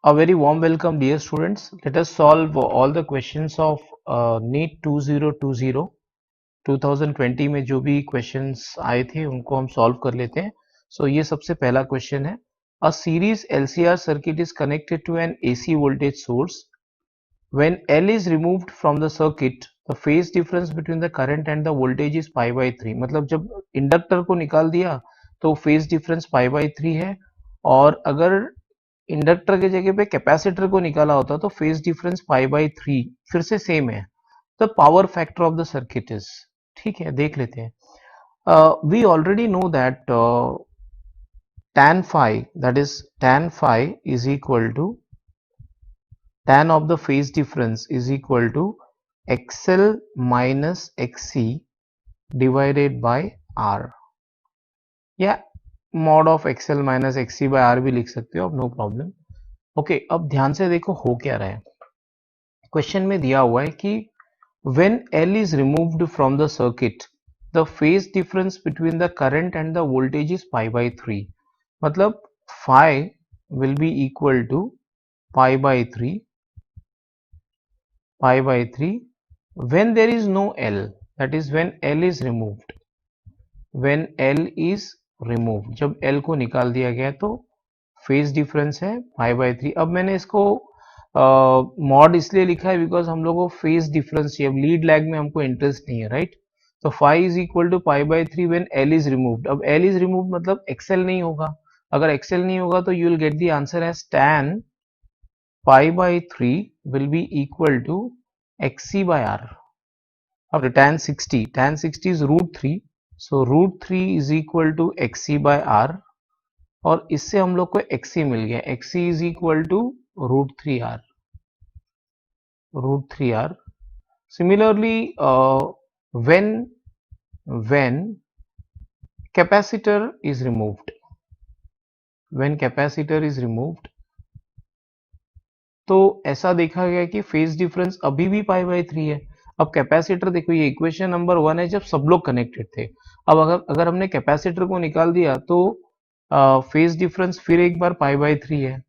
A very warm welcome, dear students. Let us solve all the questions of NEET 2020 2020 में जो भी questions आए थे उनको हम solve कर लेते हैं. So ये सबसे पहला question है. A series LCR circuit is connected to an AC voltage source. When L is removed from the circuit, the phase difference between the current and the voltage is pi by 3. मतलब जब inductor को निकाल दिया तो phase difference pi by 3 है, और अगर inductor के जगह पे कैपेसिटर को निकाला होता तो फेज डिफरेंस पाई बाई 3 फिर से सेम है. The power factor of the circuit is, ठीक है, देख लेते हैं. We already know that tan phi, that is tan phi is equal to tan of the phase difference is equal to XL minus XC divided by R, या mod of XL minus XC by R भी लिख सकते हो, अब no problem. Okay, अब ध्यान से देखो हो क्या रहा है. क्वेश्चन में दिया हुआ है कि when L is removed from the circuit, the phase difference between the current and the voltage is pi by 3. मतलब phi will be equal to pi by 3 when there is no L, that is when L is removed. when L is removed, जब L को निकाल दिया गया तो phase difference है पाई by 3. अब मैंने इसको मॉड इसलिए लिखा है बिकॉज हम लोग को फेज डिफरेंस चाहिए, अब लीड लैग में हमको इंटरेस्ट नहीं है, राइट. तो phi is equal to pi by 3 when L is removed. अब एल इज रिमूव्ड मतलब एक्सएल नहीं होगा. अगर एक्सएल नहीं होगा तो you will get the answer as tan pi by 3 will be equal to XC by R. अब tan 60 is √3, so √3 is equal to XC by R, और इससे हम लोग को XC मिल गया. XC is equal to √3R. Similarly, when capacitor is removed, तो ऐसा देखा गया कि फेज डिफरेंस अभी भी पाई बाई 3 है. अब कैपेसिटर देखो, ये इक्वेशन नंबर 1 है जब सब लोग कनेक्टेड थे. अब अगर हमने कैपेसिटर को निकाल दिया तो फेज डिफरेंस फिर एक बार पाई बाई 3 है.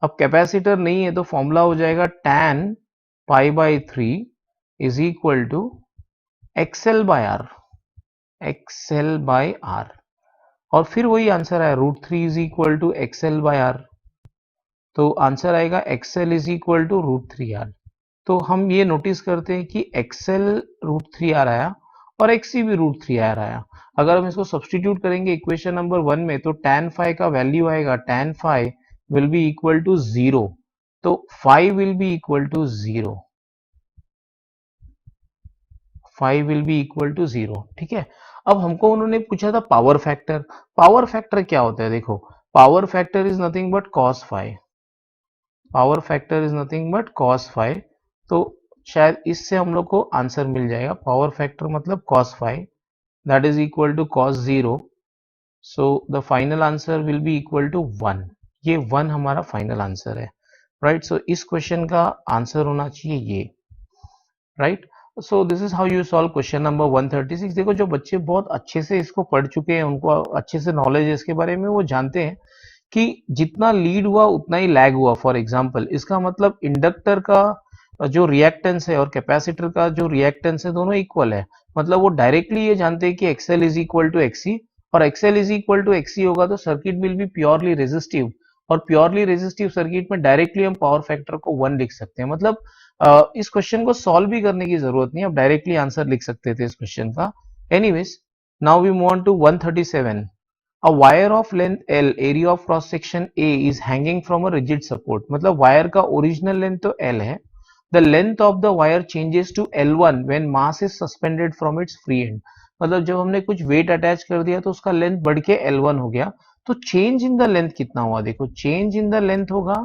अब कैपेसिटर नहीं है तो फॉर्मूला हो जाएगा tan pi by 3 is equal to XL by R, और फिर वही आंसर आया √3 is equal to XL by R. तो आंसर आएगा XL is equal to √3R. तो हम ये नोटिस करते हैं कि एक्सएल √3R आया और एक्सी भी √3R आया. अगर हम इसको सब्सटीट्यूट करेंगे इक्वेशन नंबर 1 में तो tan phi का वैल्यू आएगा, tan phi will be equal to 0. तो phi will be equal to 0. ठीक है. अब हमको उन्होंने पूछा था पावर फैक्टर. पावर फैक्टर क्या होता है? देखो, power factor is nothing but cos phi. तो शायद इससे हम लोग को आंसर मिल जाएगा. पावर फैक्टर मतलब cos phi, that is equal to cos 0. so the final answer will be equal to 1. ये 1 हमारा फाइनल आंसर है, राइट. सो इस क्वेश्चन का आंसर होना चाहिए ये, right. So this is how you solve question number 136. देखो, जो बच्चे बहुत अच्छे से इसको पढ़ चुके हैं, उनको अच्छे से नॉलेज है इसके बारे में, वो जानते हैं कि जितना लीड हुआ उतना ही लैग हुआ. फॉर एग्जाम्पल, इसका मतलब इंडक्टर का जो रिएक्टेंस है और कैपेसिटर का जो रिएक्टेंस है दोनों इक्वल है. मतलब वो डायरेक्टली ये जानते हैं कि XL is equal to XC, और XL is equal to XC होगा तो circuit will be purely resistive, और प्योरली रेजिस्टिव सर्किट में डायरेक्टली हम पावर फैक्टर को 1 लिख सकते हैं. मतलब इस क्वेश्चन को सॉल्व भी करने की जरूरत नहीं, अब डायरेक्टली आंसर लिख सकते थे इस क्वेश्चन का. Anyways, now we move on to 137. A wire of length L, area of cross section A is hanging from a rigid support. मतलब वायर का ओरिजिनल लेंथ तो L है. The length of the wire changes to L1 when mass is suspended from its free end. मतलब जब हमने कुछ wait attach कर दिया तो उसका लेंथ बढ़ के L1 हो गया. तो चेंज इन द लेंथ कितना हुआ? देखो, चेंज इन द लेंथ होगा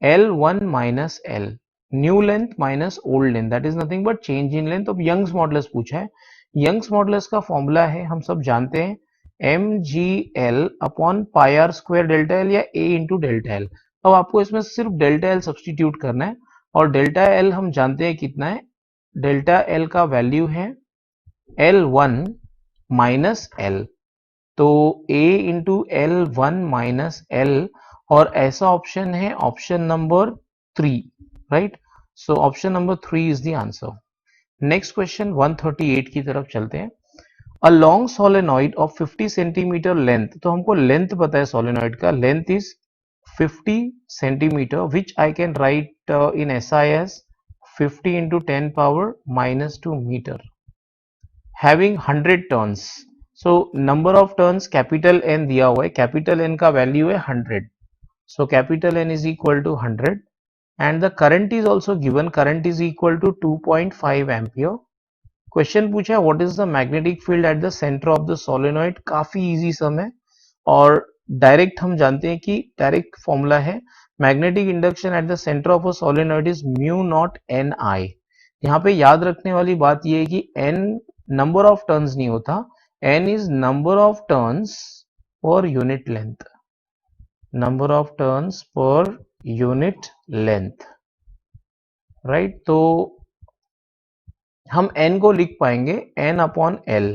L1 minus L, new length minus old length, that is nothing but change in length. अब यंग्स मॉडुलस पूछा है. यंग्स मॉडुलस का फॉर्मूला है, हम सब जानते हैं, mgl upon pi are square delta L, या a इंटू डेल्टा एल. अब आपको इसमें सिर्फ डेल्टा एल सब्सटीट्यूट करना है, और डेल्टा एल हम जानते हैं कितना है. डेल्टा एल का वैल्यू है L1 माइनस L, तो a into L1 minus L, और ऐसा ऑप्शन है option number 3, right. So option number 3 is the answer. Next question 138 की तरफ चलते हैं। A long solenoid of 50 centimetre length, तो हमको लेंथ पता है सोलेनॉइड का, length is 50 centimetre, which I can write in SI as 50 into 10 power minus 2 meter, having 100 turns. So number of turns capital N दिया हुआ है, capital N का value है 100, so capital N is equal to 100 and the current is also given, current is equal to 2.5 ampere. Question पूछा है what is the magnetic field at the centre of the solenoid. काफी easy sum है और direct हम जानते हैं कि direct formula है magnetic induction at the centre of a solenoid is mu naught N I. यहाँ पे याद रखने वाली बात यह है कि एन नंबर ऑफ टर्न्स नहीं होता, N is number of turns per unit length, number of turns per unit length, right. तो हम n को लिख पाएंगे n upon l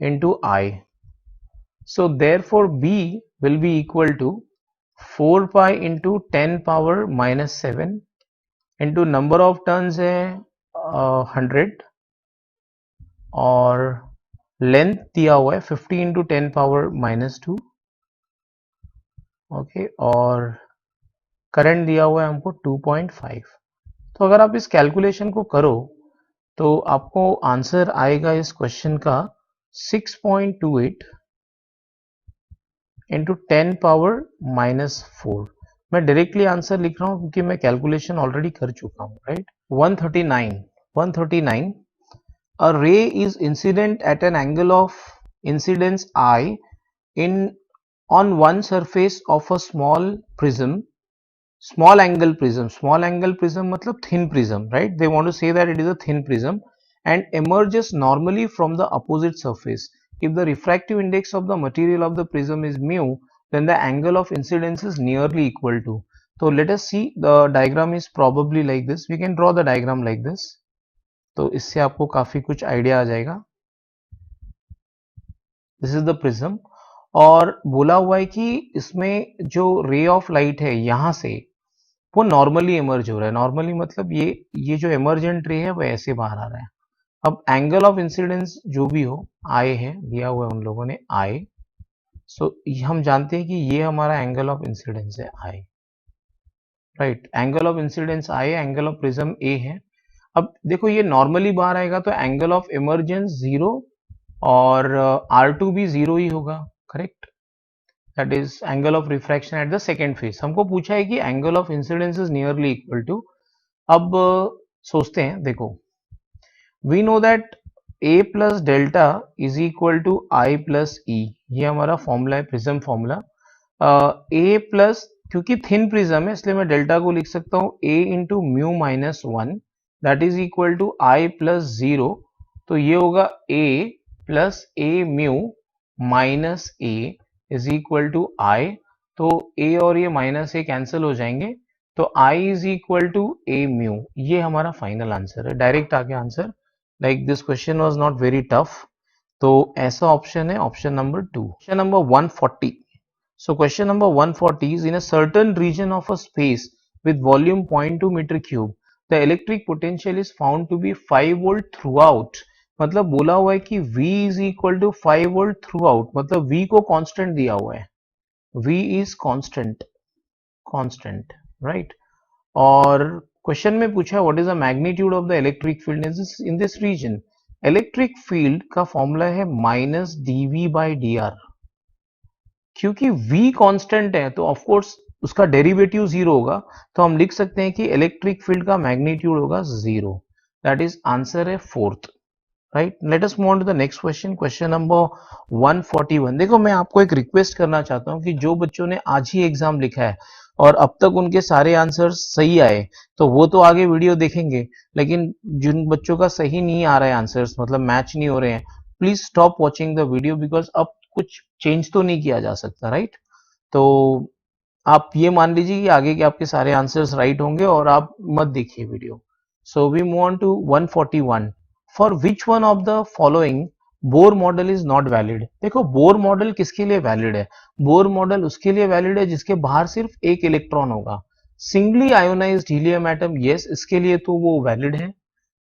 into I. So therefore b will be equal to 4 pi into 10 power minus 7 into number of turns है 100 और length दिया हुआ है 50 इंटू 10 पावर माइनस 2, ओके, और करंट दिया हुआ है हमको 2.5। तो अगर आप इस कैलकुलेशन को करो तो आपको आंसर आएगा इस क्वेश्चन का 6.28 इंटू 10 पावर माइनस 4। मैं डायरेक्टली आंसर लिख रहा हूं क्योंकि मैं कैलकुलेशन ऑलरेडी कर चुका हूं, राइट। 139 अ रे is incident at an angle of incidence I in on one surface of a small prism, small angle prism matlab thin prism, right? They want to say that it is a thin prism and emerges normally from the opposite surface. If the refractive index of the material of the prism is mu, then the angle of incidence is nearly equal to. So let us see, the diagram is probably like this. We can draw the diagram like this. तो इससे आपको काफी कुछ idea आ जाएगा। This is the prism और बोला हुआ है कि इसमें जो रे ऑफ लाइट है यहां से वो नॉर्मली इमर्ज हो रहा है। नॉर्मली मतलब ये जो इमर्जेंट रे है वो ऐसे बाहर आ रहा है। अब एंगल ऑफ इंसिडेंस जो भी हो आई है, दिया हुआ है उन लोगों ने आई, सो हम जानते हैं कि ये हमारा एंगल ऑफ इंसिडेंस है आई, राइट। एंगल ऑफ इंसिडेंस आई है, एंगल ऑफ प्रिज्म ए है। अब देखो ये नॉर्मली बाहर आएगा तो एंगल ऑफ इमर्जेंस 0 और R2 भी 0 ही होगा, correct. that is angle of refraction at the second phase। हमको पूछा है कि angle of incidence is nearly equal to। अब सोचते हैं, देखो we know that a plus delta is equal to I plus E, ये हमारा फॉर्मूला है, प्रिज्म फॉर्मूला। a प्लस, क्योंकि थिन प्रिज्म है इसलिए मैं डेल्टा को लिख सकता हूँ a into mu minus 1 that is equal to I plus 0। तो ये होगा a plus a mu minus a is equal to I. तो a और ये माइनस a कैंसिल हो जाएंगे तो I is equal to a mu. ये हमारा फाइनल आंसर है, डायरेक्ट आ गया answer. Like this question was not very tough, तो ऐसा ऑप्शन है option number 2। Question number 140। So question number 140 is in a certain region of a space with volume 0.2 metre cube the electric potential is found to be 5 volt throughout. मतलब बोला हुआ है कि V is equal to 5 volt throughout, मतलब V को constant दिया हुआ है, V इज कांस्टेंट, राइट। और क्वेश्चन में पूछा what is the magnitude of the electric field in this region. Electric field का फॉर्मूला है माइनस dV बाई dr। क्योंकि V कांस्टेंट है तो ऑफ कोर्स उसका डेरिवेटिव 0 होगा, तो हम लिख सकते हैं कि इलेक्ट्रिक फील्ड का मैग्नीट्यूड होगा 0। दैट इज आंसर है 4th, right. Let us move on to the next question, question number 141। देखो मैं आपको एक रिक्वेस्ट करना चाहता हूं कि जो बच्चों ने आज ही एग्जाम लिखा है और अब तक उनके सारे आंसर्स सही आए तो वो तो आगे वीडियो देखेंगे, लेकिन जिन बच्चों का सही नहीं आ रहा है आंसर्स, मतलब मैच नहीं हो रहे हैं, please stop watching the video because अब कुछ चेंज तो नहीं किया जा सकता, राइट। तो आप ये मान लीजिए कि आगे के आपके सारे आंसर्स राइट होंगे और आप मत देखिए video. So we move on to 141। For which one of the following Bohr model is not valid. देखो बोर मॉडल किसके लिए वैलिड है? बोर मॉडल उसके लिए वैलिड है जिसके बाहर सिर्फ एक इलेक्ट्रॉन होगा। Singly ionised helium atom, yes, इसके लिए तो वो वैलिड है।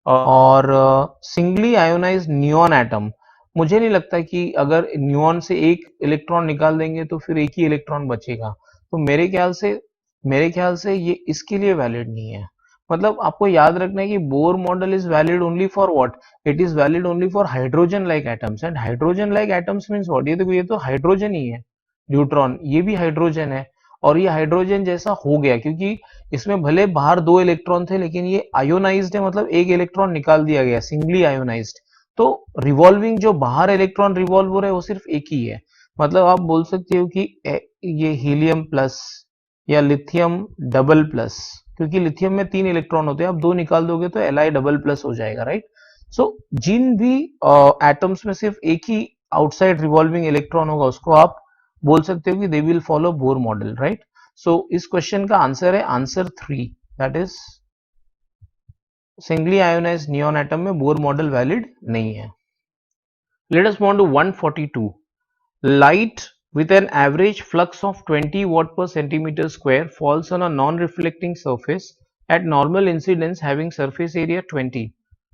और सिंगली आयोनाइज्ड नियॉन एटम, मुझे नहीं लगता कि अगर नियॉन से एक इलेक्ट्रॉन निकाल देंगे तो फिर एक ही इलेक्ट्रॉन बचेगा, तो मेरे ख्याल से ये इसके लिए वैलिड नहीं है। मतलब आपको याद रखना है कि bore model is valid only for what? It is valid only for hydrogen like atoms, and hydrogen like atoms means what? ये तो हाइड्रोजन ही है। न्यूट्रॉन ये भी हाइड्रोजन है, और ये हाइड्रोजन जैसा हो गया क्योंकि इसमें भले बाहर दो इलेक्ट्रॉन थे लेकिन ये आयोनाइज्ड है, मतलब एक इलेक्ट्रॉन निकाल दिया गया, सिंगली आयोनाइज्ड। तो रिवॉल्विंग जो बाहर इलेक्ट्रॉन रिवॉल्व हो रहा है वो सिर्फ एक ही है। मतलब आप बोल सकते हो कि ये हीलियम प्लस या लिथियम डबल प्लस, क्योंकि लिथियम में 3 इलेक्ट्रॉन होते हैं, आप 2 निकाल दोगे तो Li डबल प्लस हो जाएगा, राइट? सो जिन भी एटम्स में सिर्फ एक ही आउटसाइड रिवॉल्विंग इलेक्ट्रॉन होगा उसको आप बोल सकते हो कि they will follow Bohr model, right? So इस क्वेश्चन का आंसर है answer 3, that is singly ionised neon atom में बोर मॉडल वैलिड नहीं है। Let us move on to 142. Light with an average flux of 20 watt per centimeter square falls on a non-reflecting surface at normal incidence having surface area 20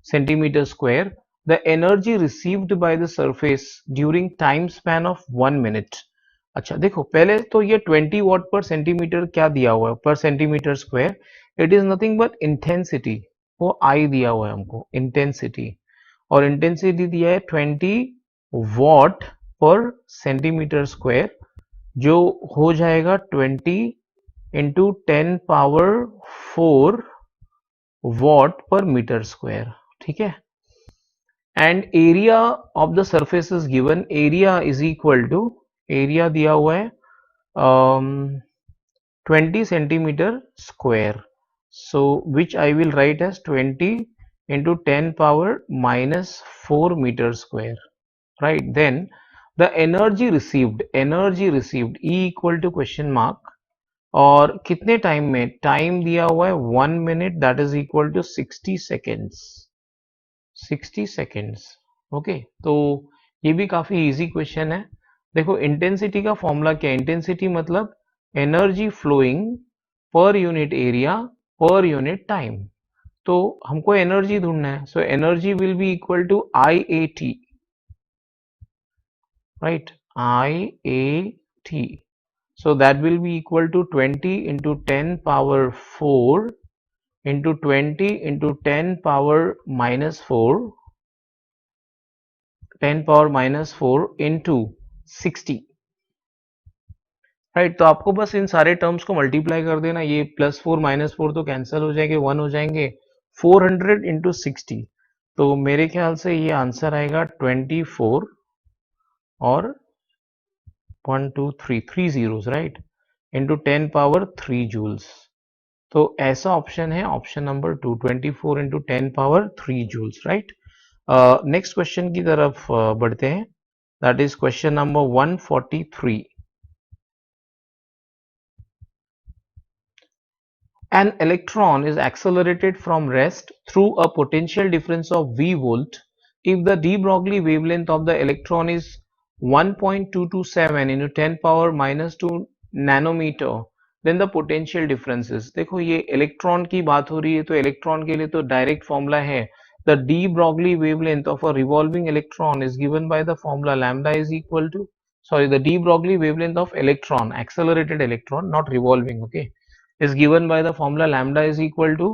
centimeter square. The energy received by the surface during time span of 1 minute. अच्छा देखो, पहले तो ये 20 watt per centimeter क्या दिया हुआ है per centimeter square? It is nothing but intensity, वो I दिया हुआ है हमको, intensity, और इंटेंसिटी दिया है 20 वॉट पर सेंटीमीटर स्क्वायर, जो हो जाएगा 20 into 10 power 4 watt per metre square, ठीक है? And area of the surface is given, area is equal to, area दिया हुआ है 20 centimeter square. So which I will write as 20 into 10 power minus 4 meter square, right? Then the energy received E equal to question mark, और कितने time में? Time दिया हुआ है 1 minute, that is equal to 60 seconds, 60 seconds. Okay, तो ये भी काफी इजी क्वेश्चन है। देखो इंटेंसिटी का फॉर्मूला क्या है? इंटेंसिटी मतलब energy flowing per unit area per unit time, तो हमको एनर्जी ढूंढना है। So energy will be equal to IAT, right? IAT, so that will be equal to 20 into 10 power 4 into 20 into 10 power minus 4, 10 power minus 4 into 60, right? तो आपको बस इन सारे terms को multiply कर देना, ये +4 -4 तो कैंसिल हो जाएंगे, 1 हो जाएंगे, 400 इंटू 60, तो मेरे ख्याल से ये आंसर आएगा 24 और 1 2 3 3 zeros, right? Into 10 power 3 joules. तो ऐसा ऑप्शन है option number 2, 24 into 10 power 3 joules, right? Next question की तरफ बढ़ते हैं, that is question number 143. An electron is accelerated from rest through a potential difference of V volt if the de Broglie wavelength of the electron is 1.227 into 10 power minus 2 nanometer, then the potential differences. देखो ये electron की बात हो रही है, तो electron के लिए तो डायरेक्ट फॉर्मूला है, the de Broglie wavelength of a revolving electron is given by the formula lambda is equal to, sorry, the de Broglie wavelength of electron, accelerated electron, not revolving, okay, is given by the formula lambda is equal to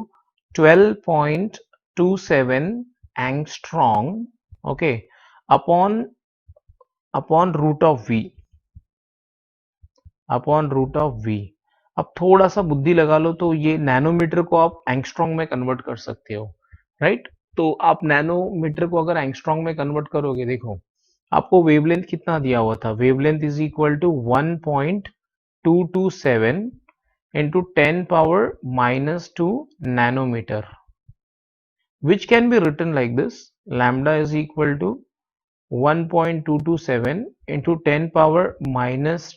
12.27 angstrom, okay, upon root of v, upon root of v। अब थोड़ा सा बुद्धि लगा लो तो ये nanometre को आप angstrom में कन्वर्ट कर सकते हो, राइट? तो आप नैनोमीटर को अगर एंगस्ट्रॉन्ग में कन्वर्ट करोगे, देखो आपको वेवलेंथ कितना दिया हुआ था, wavelength is equal to 1.227 into 10 power minus 2 nanometer, which can be written like this, lambda is equal to 1.227 into 10 power minus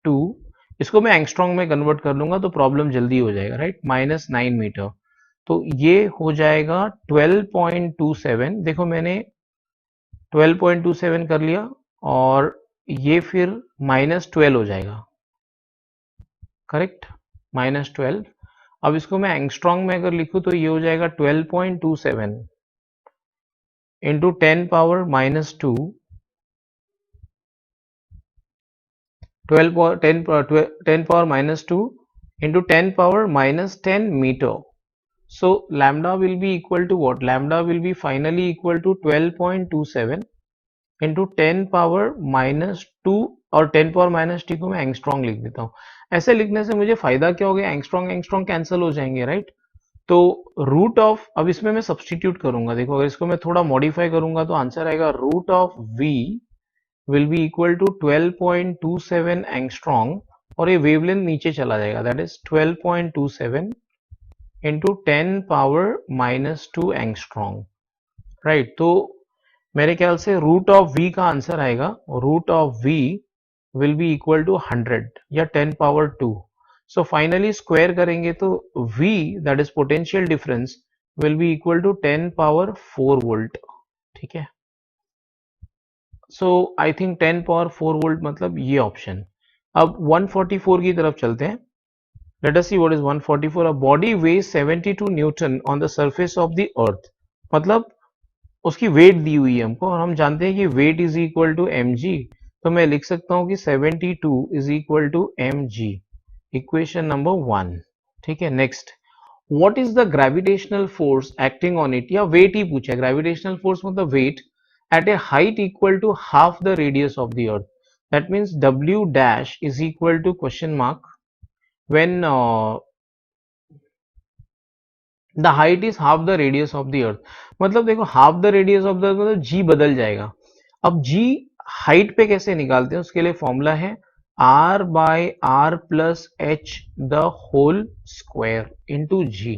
2, इसको मैं एंगस्ट्रॉन्ग में कन्वर्ट कर लूंगा तो प्रॉब्लम जल्दी हो जाएगा, राइट? -9 मीटर, तो ये हो जाएगा 12.27। देखो मैंने 12.27 कर लिया और ये फिर -12 हो जाएगा, करेक्ट, -12। अब इसको मैं एंगस्ट्रॉन्ग में अगर लिखूं तो ये हो जाएगा 12.27 into 10 power -2, 10 power -2 into 10 power -10 meter. So lambda will be equal to what? Lambda will be finally equal to 12.27 into 10 power -2 और 10 पावर -t को मैं एंगस्ट्रॉन्ग लिख देता हूँ। ऐसे लिखने से मुझे फायदा क्या हो गया? एंगस्ट्रॉन्ग एंगस्ट्रॉन्ग कैंसिल हो जाएंगे, राइट? तो रूट ऑफ, अब इसमें मैं सब्सटीट्यूट करूंगा, देखो अगर इसको मैं थोड़ा मॉडिफाई करूंगा तो आंसर आएगा root of v will be equal to 12.27 angstrom और ये वेवलेंथ नीचे चला जाएगा, that is 12.27 into 10 power -2 angstrom, right? तो मेरे ख्याल से रूट ऑफ v का आंसर आएगा, root of v will be equal to 100 या 10 पावर 2। सो फाइनली स्क्वायर करेंगे तो v that is potential difference will be equal to 10 power 4 volt, ठीक है? So I think 10 power 4 volt मतलब ये option. अब 144 की तरफ चलते हैं। Let us see what is 144। A body weighs 72 newton on the surface of the earth, मतलब उसकी वेट दी हुई है हमको और हम जानते हैं कि weight is equal to mg, तो मैं लिख सकता हूं कि 72 is equal to mg, equation number 1, ठीक है? Next, what is the gravitational force acting on it, या वेट ही पूछा है। ग्रेविटेशनल फोर्स मतलब weight at a height equal to half the radius of the earth, that means w dash is equal to question mark when the height is half the radius of the earth। मतलब देखो half the radius of the earth मतलब g बदल जाएगा। अब g height पे कैसे निकालते हैं, उसके लिए फॉर्मूला है r by r plus h the whole square into g,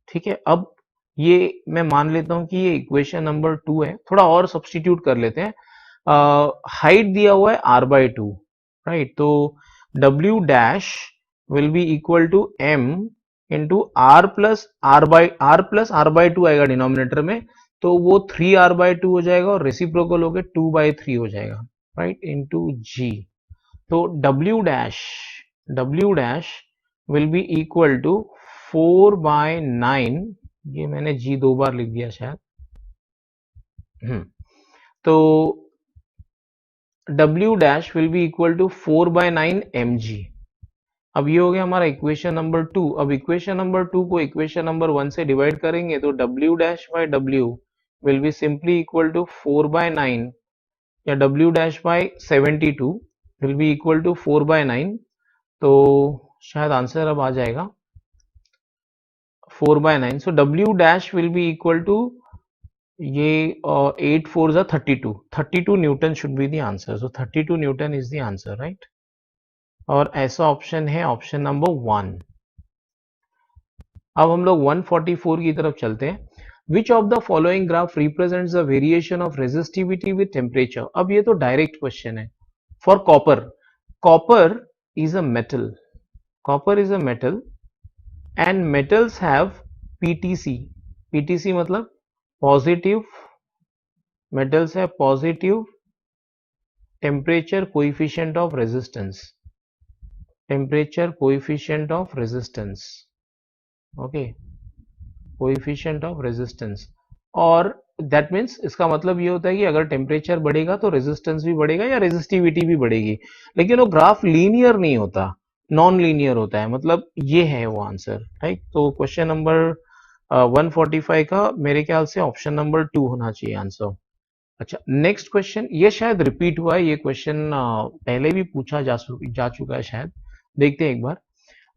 ठीक है? अब ये मैं मान लेता हूं कि ये इक्वेशन नंबर 2 है, थोड़ा और सब्स्टिट्यूट कर लेते हैं। हाइट दिया हुआ है r बाई 2, राइट? तो w dash will be equal to m into r by 2 आएगा डिनोमिनेटर में, तो वो 3r/2 हो जाएगा और रेसिप्रोकल हो गया 2/3 हो जाएगा, राइट? Into g. तो w dash will be equal to 4/9, ये मैंने जी 2 बार लिख दिया शायद। तो w dash will be equal to 4/9 mg। अब ये हो गया हमारा इक्वेशन नंबर 2। अब इक्वेशन नंबर 2 को इक्वेशन नंबर 1 से डिवाइड करेंगे तो w dash by w will be simply equal to 4/9 या w dash by 72 will be equal to 4/9। तो शायद आंसर अब आ जाएगा 4/9। सो w dash will be equal to ये 8 4 जा 32 newton should be the answer. सो 32 newton is the answer, right? और ऐसा ऑप्शन है ऑप्शन नंबर 1। अब हम लोग 144 की तरफ चलते हैं। Which of the following graph represents the variation of resistivity with temperature. अब ये तो डायरेक्ट क्वेश्चन है। For copper, copper is a metal, copper is a metal and metals have PTC, PTC मतलब positive, metals have positive temperature coefficient of resistance, temperature coefficient of resistance, okay, coefficient of resistance। और that means इसका मतलब ये होता है कि अगर temperature बढ़ेगा तो रेजिस्टेंस भी बढ़ेगा या रेजिस्टिविटी भी बढ़ेगी, लेकिन वो ग्राफ लीनियर नहीं होता, नॉन लीनियर होता है, मतलब ये है वो आंसर, राइट? तो क्वेश्चन नंबर 145 का मेरे ख्याल से ऑप्शन नंबर 2 होना चाहिए आंसर। अच्छा, नेक्स्ट क्वेश्चन, ये शायद रिपीट हुआ है, ये क्वेश्चन पहले भी पूछा जा चुका है शायद, देखते हैं एक बार।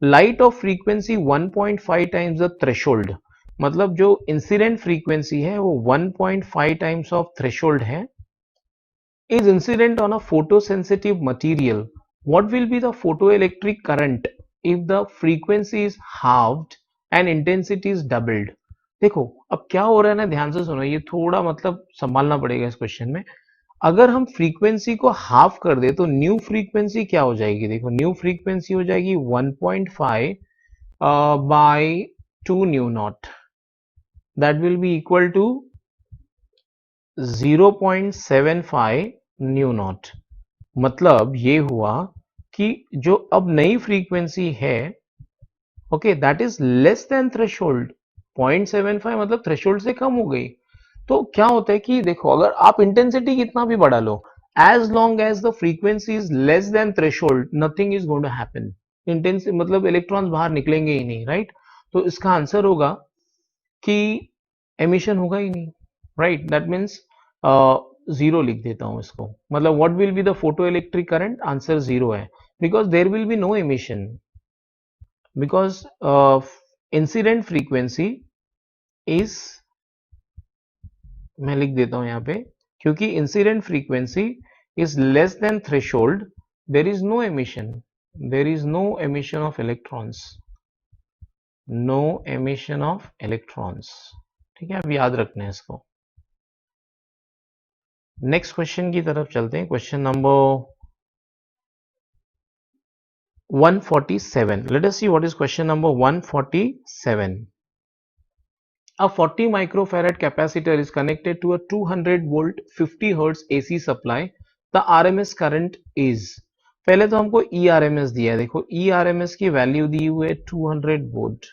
Light of frequency 1.5 times the threshold, मतलब जो इंसिडेंट फ्रीक्वेंसी है वो 1.5 टाइम्स ऑफ थ्रेशोल्ड है, is incident on a photosensitive material, what will be the photoelectric current if the frequency is halved and intensity is doubled. देखो अब क्या हो रहा है ना, ध्यान से सुनो, ये थोड़ा मतलब संभालना पड़ेगा इस क्वेश्चन में। अगर हम फ्रीक्वेंसी को हाफ कर दे तो न्यू फ्रीक्वेंसी क्या हो जाएगी, देखो न्यू फ्रीक्वेंसी हो जाएगी 1.5 by 2 nu naught, that will be equal to 0.75 nu naught. मतलब ये हुआ कि जो अब नई फ्रीक्वेंसी है, okay, that is less than threshold. 0.75 मतलब थ्रेशोल्ड से कम हो गई। तो क्या होता है कि देखो, अगर आप इंटेंसिटी कितना भी बढ़ा लो, as long as the frequency is less than threshold, nothing is going to happen. Intensity मतलब इलेक्ट्रॉन्स बाहर निकलेंगे ही नहीं, राइट? तो इसका आंसर होगा कि एमिशन होगा ही नहीं, राइट? दैट मीन्स जीरो लिख देता हूं इसको। मतलब what will be the photo electric current? Answer zero है, because there will be no emission, because incident frequency is, मैं लिख देता हूं यहां पे, क्योंकि incident frequency is less than threshold, there is no emission, there is no emission of electrons, no emission of electrons. ठीक है, अब याद रखना है इसको। नेक्स्ट क्वेश्चन की तरफ चलते हैं। Question number 147. Let us see what is question number 147. A 40 microfarad capacitor is connected to a 200 volt 50 hertz AC supply. The RMS current is, पहले तो हमको ERMS दिया है। देखो ERMS की वैल्यू दी हुई है 200 वोल्ट,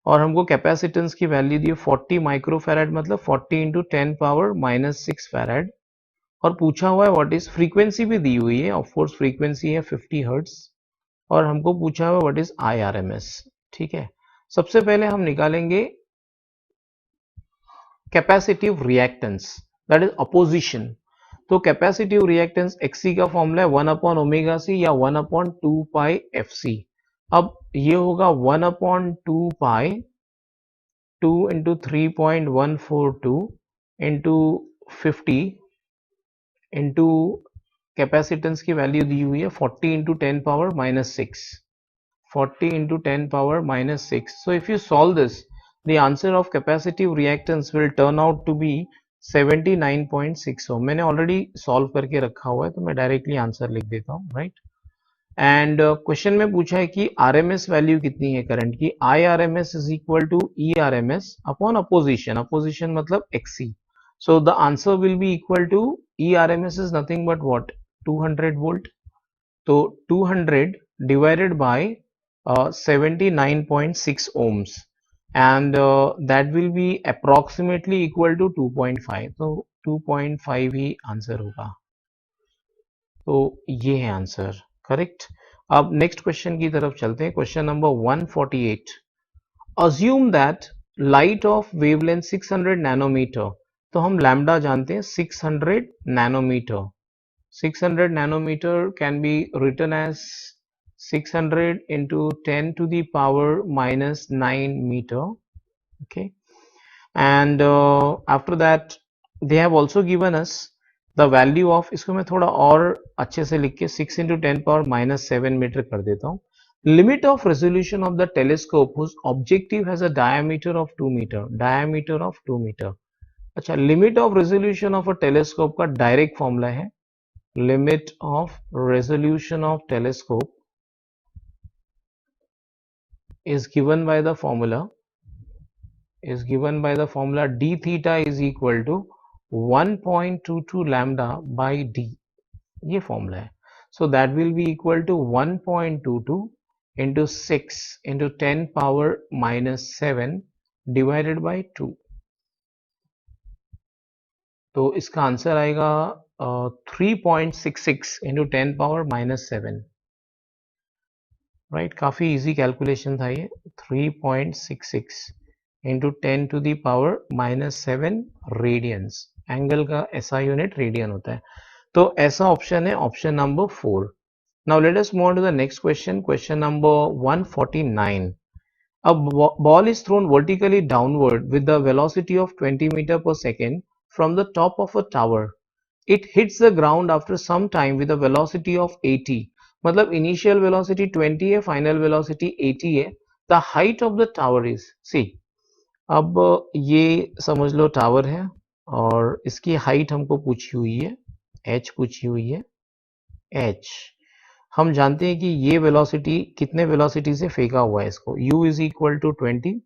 और हमको कैपेसिटेंस की वैल्यू दी है 40 माइक्रोफैराड, मतलब 40 इंटू 10 पावर -6 फैराड। और पूछा हुआ है व्हाट इज, फ्रीक्वेंसी भी दी हुई है, ऑफ कोर्स फ्रीक्वेंसी है 50 हर्ट्ज, और हमको पूछा हुआ व्हाट इज IRMS। ठीक है, सबसे पहले हम निकालेंगे capacitive reactance, that is opposition. तो कैपेसिटिव रिएक्टेंस XC का फॉर्मूला है 1/ओमेगा C या 1/2 पाई FC। अब ये होगा 1/2 पाई 2 इंटू 3.142 इंटू 50 इंटू कैपेसिटेंस की वैल्यू दी हुई है 40 into 10 power -6, 40 into 10 power -6. So if you solve this, the answer of capacitive reactance will turn out to be 79.6 ohm. मैंने ऑलरेडी सॉल्व करके रखा हुआ है, तो मैं डायरेक्टली आंसर लिख देता हूँ, राइट? एंड क्वेश्चन में पूछा है कि RMS वैल्यू कितनी है करंट की। IRMS is equal to ERMS upon opposition, opposition मतलब XC। So the answer will be equal to, ERMS is nothing but what, 200 volt. तो 200 divided by 79.6 ohms, and that will be approximately equal to 2.5. तो 2.5 ही answer होगा। तो ये है answer, correct. अब next question की तरफ चलते हैं। Question number 148। Assume that light of wavelength 600 nanometre, तो हम लैम्डा जानते हैं 600 nanometre. 600 nanometer can be written as 600 into 10 to the power -9 meter. Okay, and after that they have also given us the value of, इसको मैं थोड़ा और अच्छे से लिख के 6 into 10 power -7 मीटर कर देता हूँ। Limit of resolution of the telescope whose objective has a diameter of 2 meter, diameter of 2 meter। अच्छा, limit of resolution of a telescope का डायरेक्ट फॉर्मूला है, limit of resolution of telescope is given by the formula d theta is equal to 1.22 lambda by d, ये formula है। so that will be equal to 1.22 into 6 into 10 power -7 divided by 2। तो इसका answer आएगा 3.66 into 10 power -7, right? काफी easy calculation था ये। 3.66 into 10 to the power -7 radians, angle का SI unit radian होता है। तो ऐसा ऑप्शन है option number 4। Now let us move on to the next question, question number 149। A ball is thrown vertically downward with the velocity of 20 meter per second from the top of a tower. It hits the ground after some time with a velocity of 80. मतलब initial velocity 20 है, final velocity 80 है। The height of the tower is, see, अब ये समझ लो tower है और इसकी height हमको पूछी हुई है, h पूछी हुई है, h। हम जानते हैं कि ये वेलोसिटी कितने वेलोसिटी से फेंका हुआ है इसको, u इज इक्वल टू 20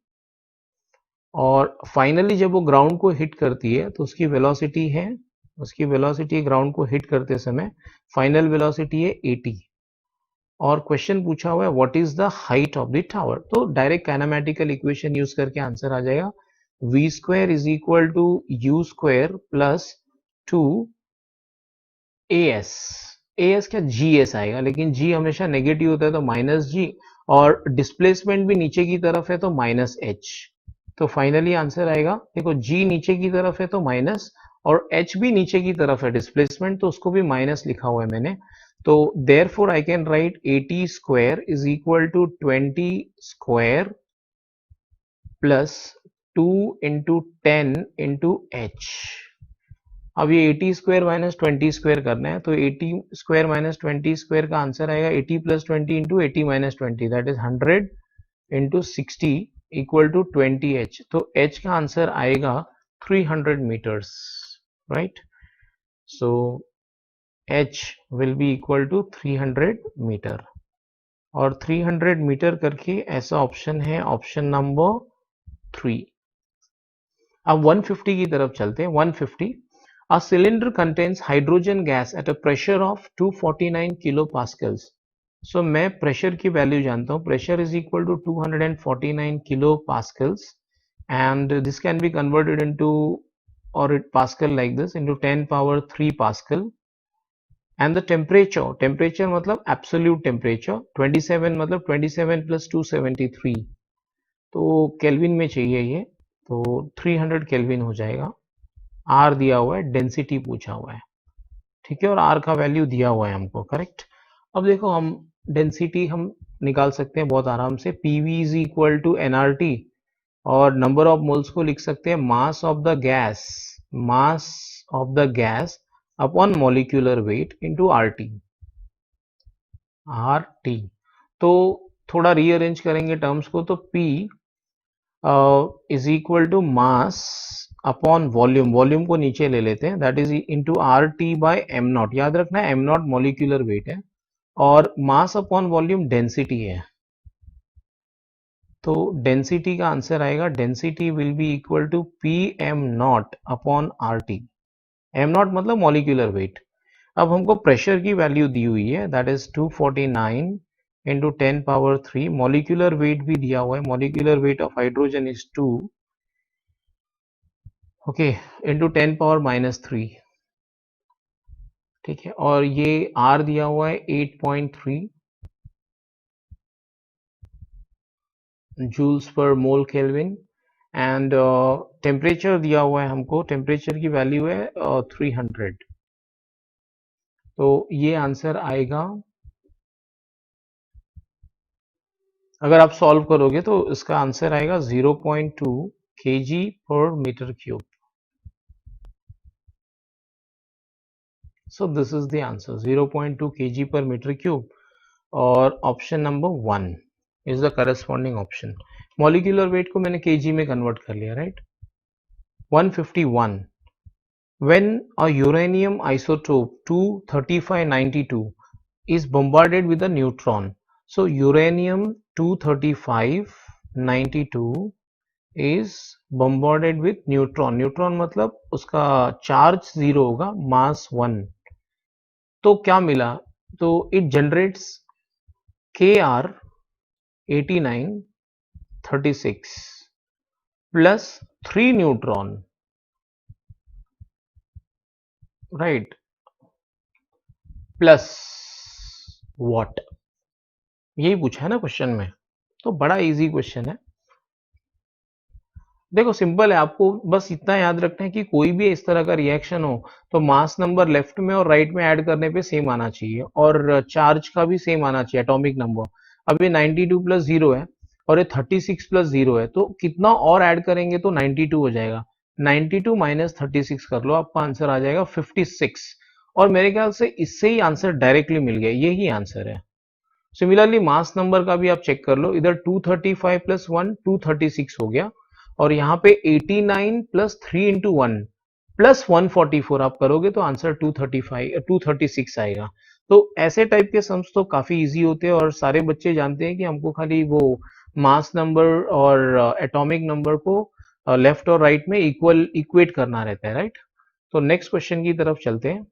और फाइनली जब वो ग्राउंड को हिट करती है तो उसकी वेलोसिटी ग्राउंड को हिट करते समय फाइनल वेलोसिटी है 80। और क्वेश्चन पूछा हुआ है what is the height of the tower, तो डायरेक्ट काइनेमेटिकल इक्वेशन यूज करके आंसर आ जाएगा v square is equal to u square plus 2 as क्या gs आएगा, लेकिन g हमेशा नेगेटिव होता है तो माइनस g, और डिस्प्लेसमेंट भी नीचे की तरफ है तो माइनस h। तो फाइनली आंसर आएगा, देखो g नीचे की तरफ है तो माइनस और h भी नीचे की तरफ है डिस्प्लेसमेंट, तो उसको भी माइनस लिखा हुआ है मैंने। तो therefore I can write 80 square is equal to 20 square plus 2 into 10 into h। अब ये 80 स्क्वायर माइनस 20 स्क्वायर करना है, तो 80 स्क्वायर माइनस 20 स्क्वायर का आंसर आएगा 80 plus 20 into 80 minus 20, that is 100 into 60 equal to 20h। तो h का आंसर आएगा 300 metres, right. So h will be equal to 300 metre, और 300 मीटर करके ऐसा ऑप्शन है ऑप्शन नंबर 3। अब 150 की तरफ चलते हैं। 150, a cylinder contains hydrogen gas at a pressure of 249 kilopascals। So मैं प्रेशर की वैल्यू जानता हूँ, pressure is equal to 249 kilopascals and this can be converted into or it pascal like this into 10 power 3 pascal and the temperature मतलब absolute temperature 27 मतलब 27 plus 273, तो kelvin में चाहिए ये, तो 300 केल्विन हो जाएगा। आर दिया हुआ है, डेंसिटी पूछा हुआ है, ठीक है, और आर का वैल्यू दिया हुआ है हमको, करेक्ट। अब देखो हम डेंसिटी हम निकाल सकते हैं बहुत आराम से, PV is equal to nRT, और नंबर ऑफ मोल्स को लिख सकते हैं mass of the gas upon molecular weight into RT. तो थोड़ा रीअरेंज करेंगे टर्म्स को, तो P is equal to mass upon volume, volume को नीचे ले लेते हैं, that is into R T by M naught. याद रखना है एम नॉट मॉलिक्यूलर वेट है और मास अपॉन वॉल्यूम डेंसिटी है, तो डेंसिटी का आंसर आएगा, density will be equal to P M naught upon R T. M naught मतलब मॉलिक्यूलर वेट। अब हमको प्रेशर की वैल्यू दी हुई है, that is 249 into 10 power 3, molecular weight भी दिया हुआ है, molecular weight of hydrogen is 2, okay, into 10 power minus 3, ठीक है, और ये R दिया हुआ है 8.3 joules per mole kelvin, and temperature दिया हुआ है हमको, टेम्परेचर की वैल्यू है 300। तो ये आंसर आएगा, अगर आप सॉल्व करोगे तो इसका आंसर आएगा 0.2 kg पर metre cube. So this is the answer, 0.2 kg per meter cube, और option number 1 is the corresponding option। Molecular weight को मैंने kg में कन्वर्ट कर लिया, right. 151, when a uranium isotope 23592 is bombarded with a neutron, so uranium 23592 is bombarded with neutron, neutron मतलब उसका charge 0 होगा, मास 1, तो क्या मिला, तो it generates Kr 8936 plus 3 neutron, right, plus what, यही पूछा है ना क्वेश्चन में, तो बड़ा इजी क्वेश्चन है। देखो सिंपल है, आपको बस इतना याद रखना है कि कोई भी इस तरह का रिएक्शन हो तो मास नंबर लेफ्ट में और राइट में ऐड करने पे सेम आना चाहिए, और चार्ज का भी सेम आना चाहिए, एटॉमिक नंबर। अब ये 92 प्लस 0 है और ये 36 प्लस 0 है, तो कितना और ऐड करेंगे तो 92 हो जाएगा, 92 माइनस 36 कर लो, आपका आंसर आ जाएगा 56। और मेरे ख्याल से इससे ही आंसर डायरेक्टली मिल गया, यही आंसर है। सिमिलरली मास नंबर का भी आप चेक कर लो, इधर 235 प्लस 1 236 हो गया, और यहाँ पे 89 प्लस 3 इंटू 1 प्लस 144 आप करोगे तो आंसर 236 आएगा। तो ऐसे टाइप के सम्स तो काफी इजी होते हैं, और सारे बच्चे जानते हैं कि हमको खाली वो मास नंबर और एटॉमिक नंबर को लेफ्ट और राइट में इक्वेट करना रहता है, राइट। तो नेक्स्ट क्वेश्चन की तरफ चलते हैं।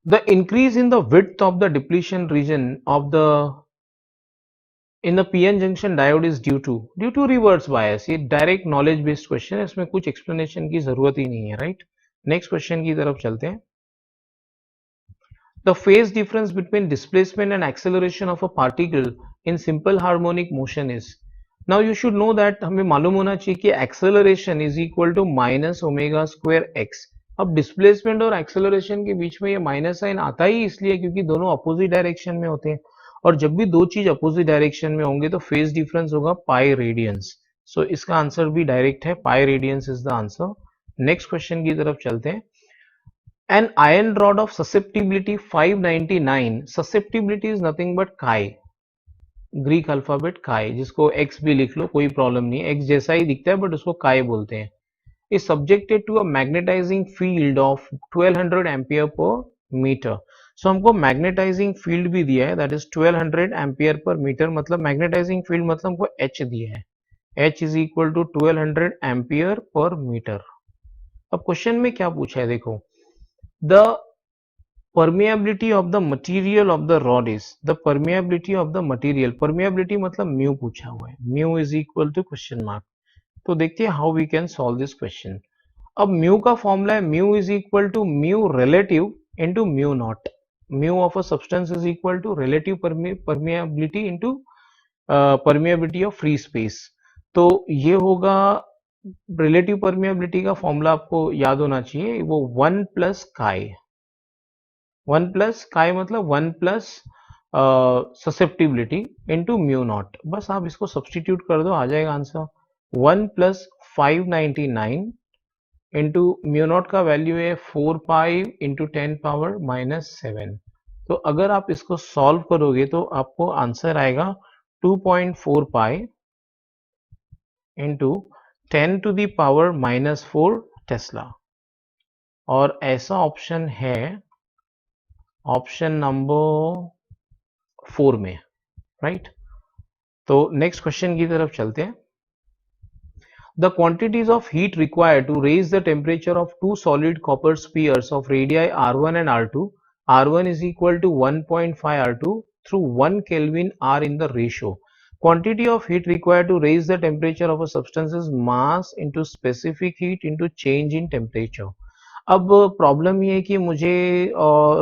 The increase in the width of the depletion region of the in the PN junction diode is due to reverse bias. ये डायरेक्ट नॉलेज बेस्ड क्वेश्चन है, इसमें कुछ एक्सप्लेनेशन की जरूरत ही नहीं है, राइट। नेक्स्ट क्वेश्चन की तरफ चलते हैं। The phase difference between displacement and acceleration of a particle in simple harmonic motion is. Now you should know that, हमें मालूम होना चाहिए कि acceleration is equal to minus omega square x. अब डिस्प्लेसमेंट और एक्सेलरेशन के बीच में ये माइनस साइन आता ही इसलिए क्योंकि दोनों अपोजिट डायरेक्शन में होते हैं, और जब भी दो चीज अपोजिट डायरेक्शन में होंगे तो फेज डिफरेंस होगा पाई रेडियंस। सो इसका आंसर भी डायरेक्ट है, पाई radiance is the answer. Next question की तरफ चलते हैं। An iron rod of susceptibility 599, susceptibility is nothing but काई, ग्रीक अल्फाबेट काई, जिसको एक्स भी लिख लो कोई प्रॉब्लम नहीं है, एक्स जैसा ही दिखता है बट उसको काई बोलते हैं। Is subjected to a magnetising field of 1200 ampere per metre. So हमको मैग्नेटाइजिंग फील्ड भी दिया है, that is 1200 ampere per metre, मतलब मैग्नेटाइजिंग फील्ड मतलब हमको एच दिया है, H is equal to 1200 ampere per metre. अब क्वेश्चन में क्या पूछा है, देखो, the permeability of the material of the rod is, the permeability of the material, permeability मतलब म्यू पूछा हुआ है, mu is equal to question mark. तो देखते हैं how we can solve this question. अब म्यू का फॉर्मूला है mu is equal to mu relative into mu naught. Mu of a substance is equal to relative permeability into permeability of free space. तो ये होगा relative permeability का formula, आपको याद होना चाहिए, वो 1 प्लस काई, 1 प्लस काई मतलब 1 plus susceptibility into mu naught. बस आप इसको सब्सटीट्यूट कर दो, आ जाएगा answer 1 plus 599 into mu naught का वैल्यू है 4 पाई इंटू 10 पावर माइनस 7। तो अगर आप इसको सॉल्व करोगे तो आपको आंसर आएगा 2.4 pi into 10 to the power minus 4 tesla, और ऐसा ऑप्शन है ऑप्शन नंबर 4 में, राइट। तो नेक्स्ट क्वेश्चन की तरफ चलते हैं। The quantities of heat required to raise the temperature of two solid copper spheres of radii R1 and R2, R1 is equal to 1.5 R2 through 1 Kelvin are in the ratio. Quantity of heat required to raise the temperature of a substance is mass into specific heat into change in temperature. अब problem ये है कि मुझे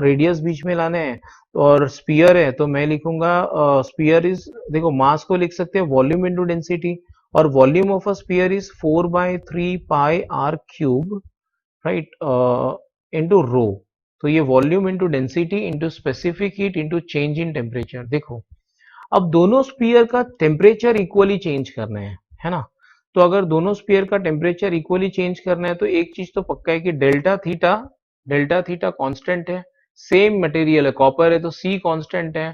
radius बीच में लाना है और spear है, तो मैं लिखूंगा स्पीयर इज, देखो मास को लिख सकते हैं वॉल्यूम इंटू डेंसिटी, और volume of a sphere is 4/3 pi r cube, right, into rho. तो ये volume into density into specific heat into change in temperature. देखो अब दोनों स्पीयर का टेम्परेचर इक्वली चेंज करना है ना। तो अगर दोनों स्पीयर का टेम्परेचर इक्वली चेंज करना है तो एक चीज तो पक्का है कि डेल्टा थीटा कांस्टेंट है, सेम मटेरियल है, कॉपर है तो सी कांस्टेंट है,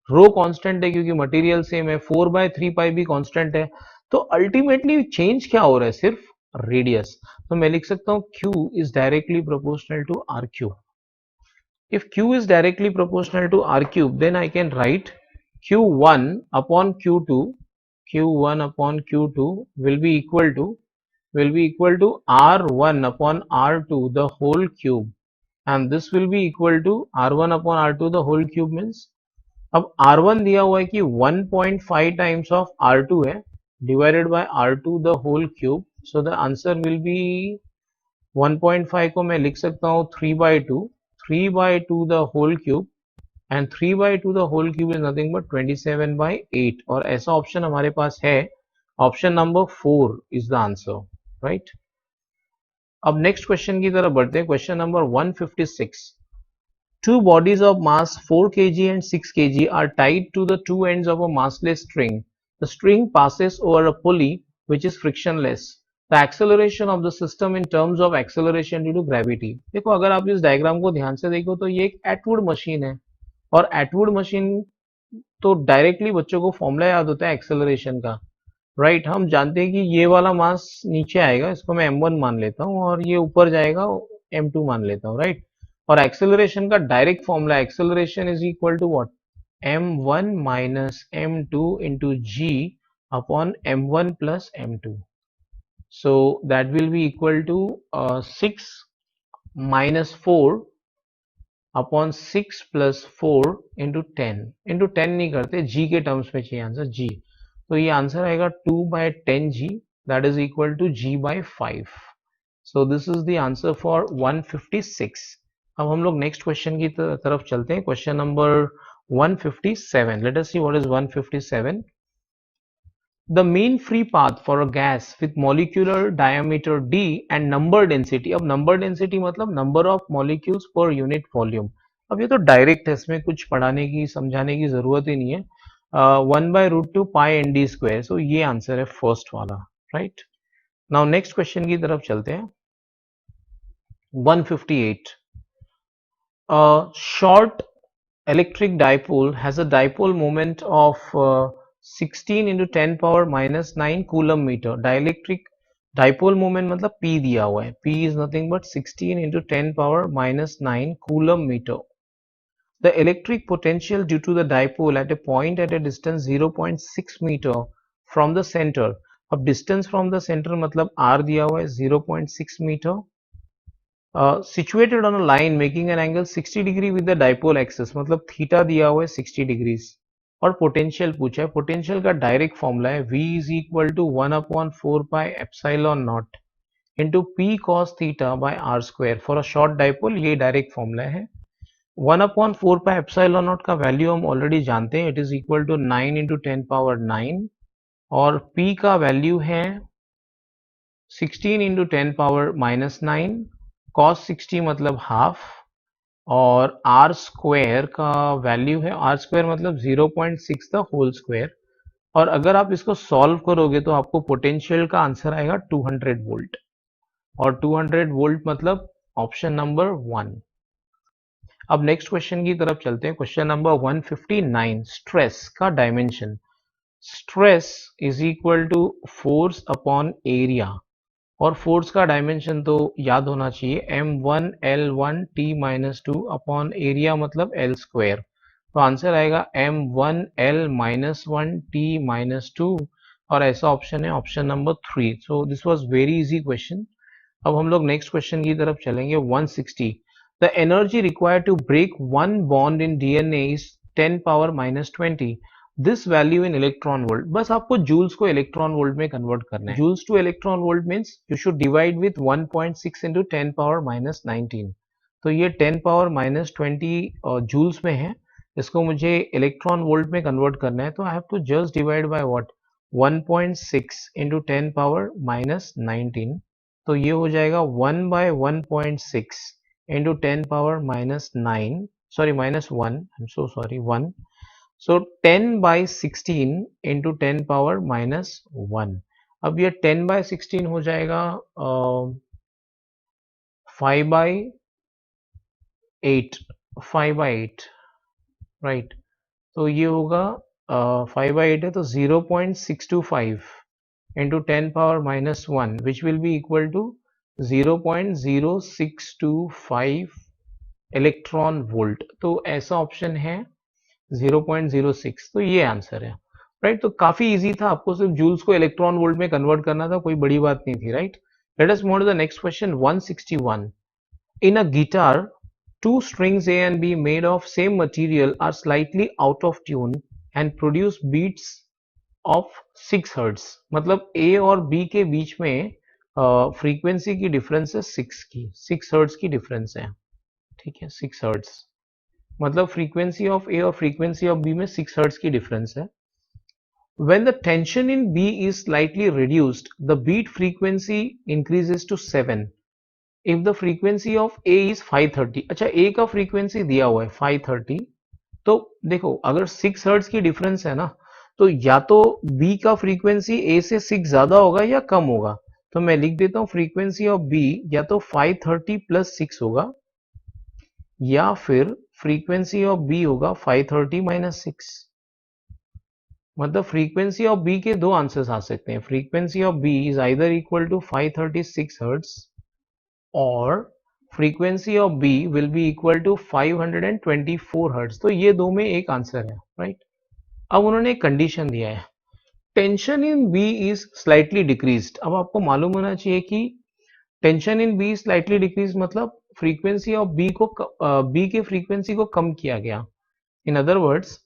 रो कांस्टेंट है क्योंकि मटेरियल सेम है, 4/3 पाई भी कांस्टेंट है। तो अल्टीमेटली चेंज क्या हो रहा है, सिर्फ रेडियस। तो मैं लिख सकता हूं Q is directly proportional to R cube. If Q is directly proportional to R cube, then I can write Q1 upon Q2, Q1 upon Q2 will be equal to R1 upon R2 the whole cube, and this will be equal to R1 upon R2 the whole cube means, अब R1 दिया हुआ है कि 1.5 times of R2 है divided by R2 the whole cube, so the answer will be 1.5 को मैं लिख सकता हूँ 3/2 the whole cube, and 3/2 the whole cube is nothing but 27/8, और ऐसा ऑप्शन हमारे पास है, option number 4 is the answer, right. अब नेक्स्ट क्वेश्चन की तरफ बढ़ते हैं, question number 156। Two bodies of mass 4 kg and 6 kg are tied to the two ends of a massless string. The string passes over a pulley which is frictionless. The acceleration of the system in terms of acceleration due to gravity. देखो अगर आप इस diagram को ध्यान से देखो तो ये एक एटवुड मशीन है, और एटवुड मशीन तो डायरेक्टली बच्चों को फॉर्मूला याद होता है एक्सेलरेशन का, राइट। हम जानते हैं कि ये वाला मास नीचे आएगा, इसको मैं m1 मान लेता हूँ, और ये ऊपर जाएगा m2 मान लेता हूँ, राइट। और एक्सेलरेशन का direct formula, acceleration is equal to what, m1 minus m2 into g upon m1 plus m2. So that will be equal to 6 minus 4 upon 6 plus 4 into 10 नहीं करते, जी के टर्म्स में चाहिए आंसर, जी। तो ये आंसर आएगा 2/10g, that is equal to g/5। So this is the answer for 156। अब हम लोग नेक्स्ट क्वेश्चन की तरफ चलते हैं, question number 157। Late us see what is 157। The mean free path for a gas with molecular diameter d and number density, अब number density मतलब number of molecules per unit volume। अब ये तो direct है, इसमें कुछ पढ़ाने की समझाने की जरूरत ही नहीं है। 1/√2 पाई एन डी स्क्वायर। सो ये आंसर है फर्स्ट वाला, राइट। नाउ नेक्स्ट क्वेश्चन की तरफ चलते हैं, 158। Short electric dipole has a dipole moment of 16 into 10 power minus 9 coulomb meter। Dielectric dipole moment मतलब P दिया हुआ है, P is nothing but 16 into 10 power minus 9 coulomb meter। The electric potential due to the dipole at a point at a distance 0.6 meter from the center। अब distance from the center मतलब R दिया हुआ है 0.6 meter, situated on a line making an angle 60 degree with the dipole axis, मतलब theta दिया हुआ है 60 degrees. और पोटेंशियल पूछा है, पोटेंशियल का डायरेक्ट फॉर्मूला है V is equal to 1/4 pi epsilon naught into P cos theta by r square for a short dipole. ये डायरेक्ट फॉर्मूला है। 1/4 पाई एप्सिलॉन नॉट का वैल्यू हम ऑलरेडी जानते हैं, it is equal to 9 into 10 power 9, और P का value है 16 into 10 power minus 9, cos 60 मतलब हाफ, और आर स्क्वायर का वैल्यू है, आर स्क्वायर मतलब 0.6 द होल स्क्वायर। और अगर आप इसको सॉल्व करोगे तो आपको पोटेंशियल का आंसर आएगा 200 वोल्ट, और 200 वोल्ट मतलब ऑप्शन नंबर 1। अब नेक्स्ट क्वेश्चन की तरफ चलते हैं, क्वेश्चन नंबर 159। स्ट्रेस का dimension, stress is equal to force upon area, और फोर्स का डायमेंशन तो याद होना चाहिए, m1l1t-2 अपॉन एरिया मतलब एल स्क्वायर। तो आंसर आएगा m1l-1t-2, और ऐसा ऑप्शन है option number 3। So this was very easy question. अब हम लोग नेक्स्ट क्वेश्चन की तरफ चलेंगे, 160। The energy required to break one bond in DNA is 10 power minus 20। This value in electron volt. बस आपको जूल्स को इलेक्ट्रॉन वोल्ट में कन्वर्ट करना है। Joules to electron volt means you should divide with 1.6 into 10 power minus 19। तो ये 10 power minus 20 joules में है, इसको मुझे इलेक्ट्रॉन वोल्ट में कन्वर्ट करना है, तो I have to just divide by what, 1.6 into 10 power minus 19। तो ये हो जाएगा 1/1.6 into 10 power minus 9, sorry minus 1, I am so sorry 1। So 10/16 into 10 power minus 1। अब ये 10/16 हो जाएगा 5/8, 5/8, राइट। तो ये होगा 5/8 है, तो 0.625 into 10 power minus 1 which will be equal to 0.0625 electron volt. तो ऐसा ऑप्शन है 0.06। तो ये आंसर है, राइट। तो काफी इजी था, आपको सिर्फ जूल्स को इलेक्ट्रॉन वोल्ट में कन्वर्ट करना था, कोई बड़ी बात नहीं थी, right. Let us move to the next question, 161। In a guitar, two strings A and B made of same material are slightly out of tune and produce beats of 6 hertz. मतलब A और B के बीच में frequency की difference है 6 hertz की difference है, ठीक है, 6 हर्ट्ज मतलब फ्रीक्वेंसी ऑफ ए और फ्रीक्वेंसी ऑफ बी में 6 हर्ट्ज की डिफरेंस है। When the tension in B is slightly reduced, the beat frequency increases to 7 if the frequency of A is 530। अच्छा, A का फ्रीक्वेंसी दिया हुआ है 530, तो देखो अगर 6 हर्ट्ज की डिफरेंस है ना, तो या तो B का फ्रीक्वेंसी A से 6 ज्यादा होगा या कम होगा। तो मैं लिख देता हूं फ्रीक्वेंसी ऑफ B या तो 530 प्लस 6 होगा, या फिर फ्रीक्वेंसी ऑफ बी होगा 530 माइनस 6। मतलब फ्रीक्वेंसी ऑफ बी के दो आंसर्स आ सकते हैं। Frequency of B is either equal to 536 hertz, और frequency of B will be equal to 524 hertz. तो ये दो में एक आंसर है, राइट। अब उन्होंने एक कंडीशन दिया है, tension in B is slightly decreased. अब आपको मालूम होना चाहिए कि tension in B slightly decrease मतलब फ्रीक्वेंसी ऑफ बी को बी के फ्रीक्वेंसी को कम किया गया। इन अदर वर्ड्स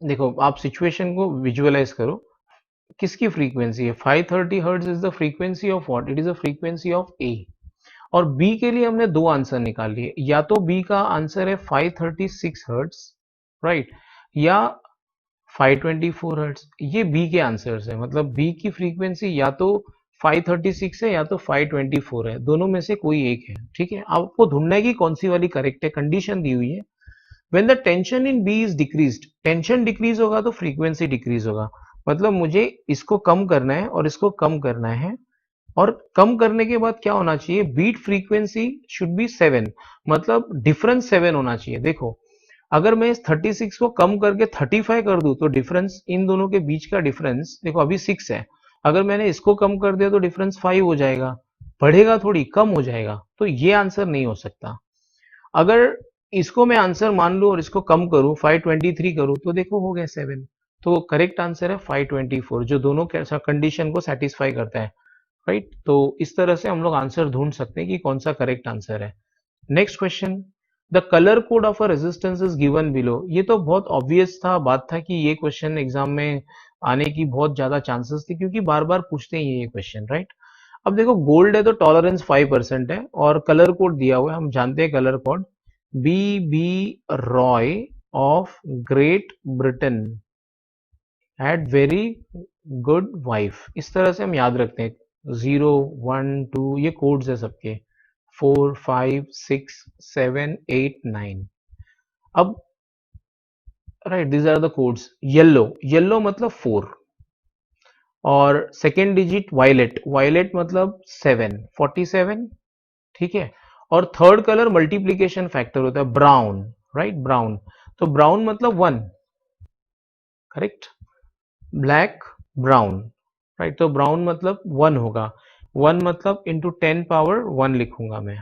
देखो, आप सिचुएशन को विजुअलाइज करो। किसकी फ्रीक्वेंसी है? 530 hertz is the frequency of what? It is the frequency of A. और बी के लिए हमने दो आंसर निकाल लिए, या तो बी का आंसर है 536 हर्ट्ज, राइट, या 524 हर्ट्ज। ये बी के आंसर्स है, मतलब बी की फ्रीक्वेंसी या तो 536 है या तो 524 है, दोनों में से कोई एक है। ठीक है, आपको ढूंढना है कि कौन सी वाली करेक्ट है। कंडीशन दी हुई है when the tension in B is decreased, tension decrease होगा तो फ्रीक्वेंसी डिक्रीज होगा। मतलब मुझे इसको कम करना है और इसको कम करना है, और कम करने के बाद क्या होना चाहिए? बीट फ्रीक्वेंसी शुड बी 7, मतलब डिफरेंस 7 होना चाहिए। देखो, अगर मैं इस 36 को कम करके 35 कर दूं तो डिफरेंस, इन दोनों के बीच का डिफरेंस देखो अभी 6 है, अगर मैंने इसको कम कर दिया तो डिफरेंस 5 हो जाएगा, बढ़ेगा थोड़ी, कम हो जाएगा। तो ये आंसर नहीं हो सकता। अगर इसको मैं आंसर मान लूं और इसको कम करूं, 523 करूं, तो देखो हो गया 7। तो करेक्ट आंसर है 524, जो दोनों कंडीशन को सेटिस्फाई करता है, राइट। तो इस तरह से हम लोग आंसर ढूंढ सकते हैं कि कौन सा करेक्ट आंसर है। Next question, the colour code of a resistance is given below. ये तो बहुत ऑब्वियस था, बात था कि ये क्वेश्चन एग्जाम में आने की बहुत ज्यादा चांसेस थी, क्योंकि बार बार पूछते हैं ये क्वेश्चन, राइट। अब देखो, गोल्ड है तो टॉलरेंस 5% है, और कलर कोड दिया हुआ है, हम जानते हैं colour code, B B Roy of Great Britain had very good wife. इस तरह से हम याद रखते हैं। 0 1 2 ये कोड्स है सबके, 4 5 6 7 8 9। अब right, these are the codes. Yellow, yellow मतलब 4, और सेकेंड डिजिट वायलेट, वायलेट मतलब 7, 47। ठीक है, और थर्ड कलर मल्टीप्लीकेशन फैक्टर होता है ब्राउन, राइट, ब्राउन। तो ब्राउन मतलब 1, करेक्ट। ब्लैक, ब्राउन, राइट, तो ब्राउन मतलब 1 होगा। 1 मतलब इंटू 10 पावर 1 लिखूंगा मैं।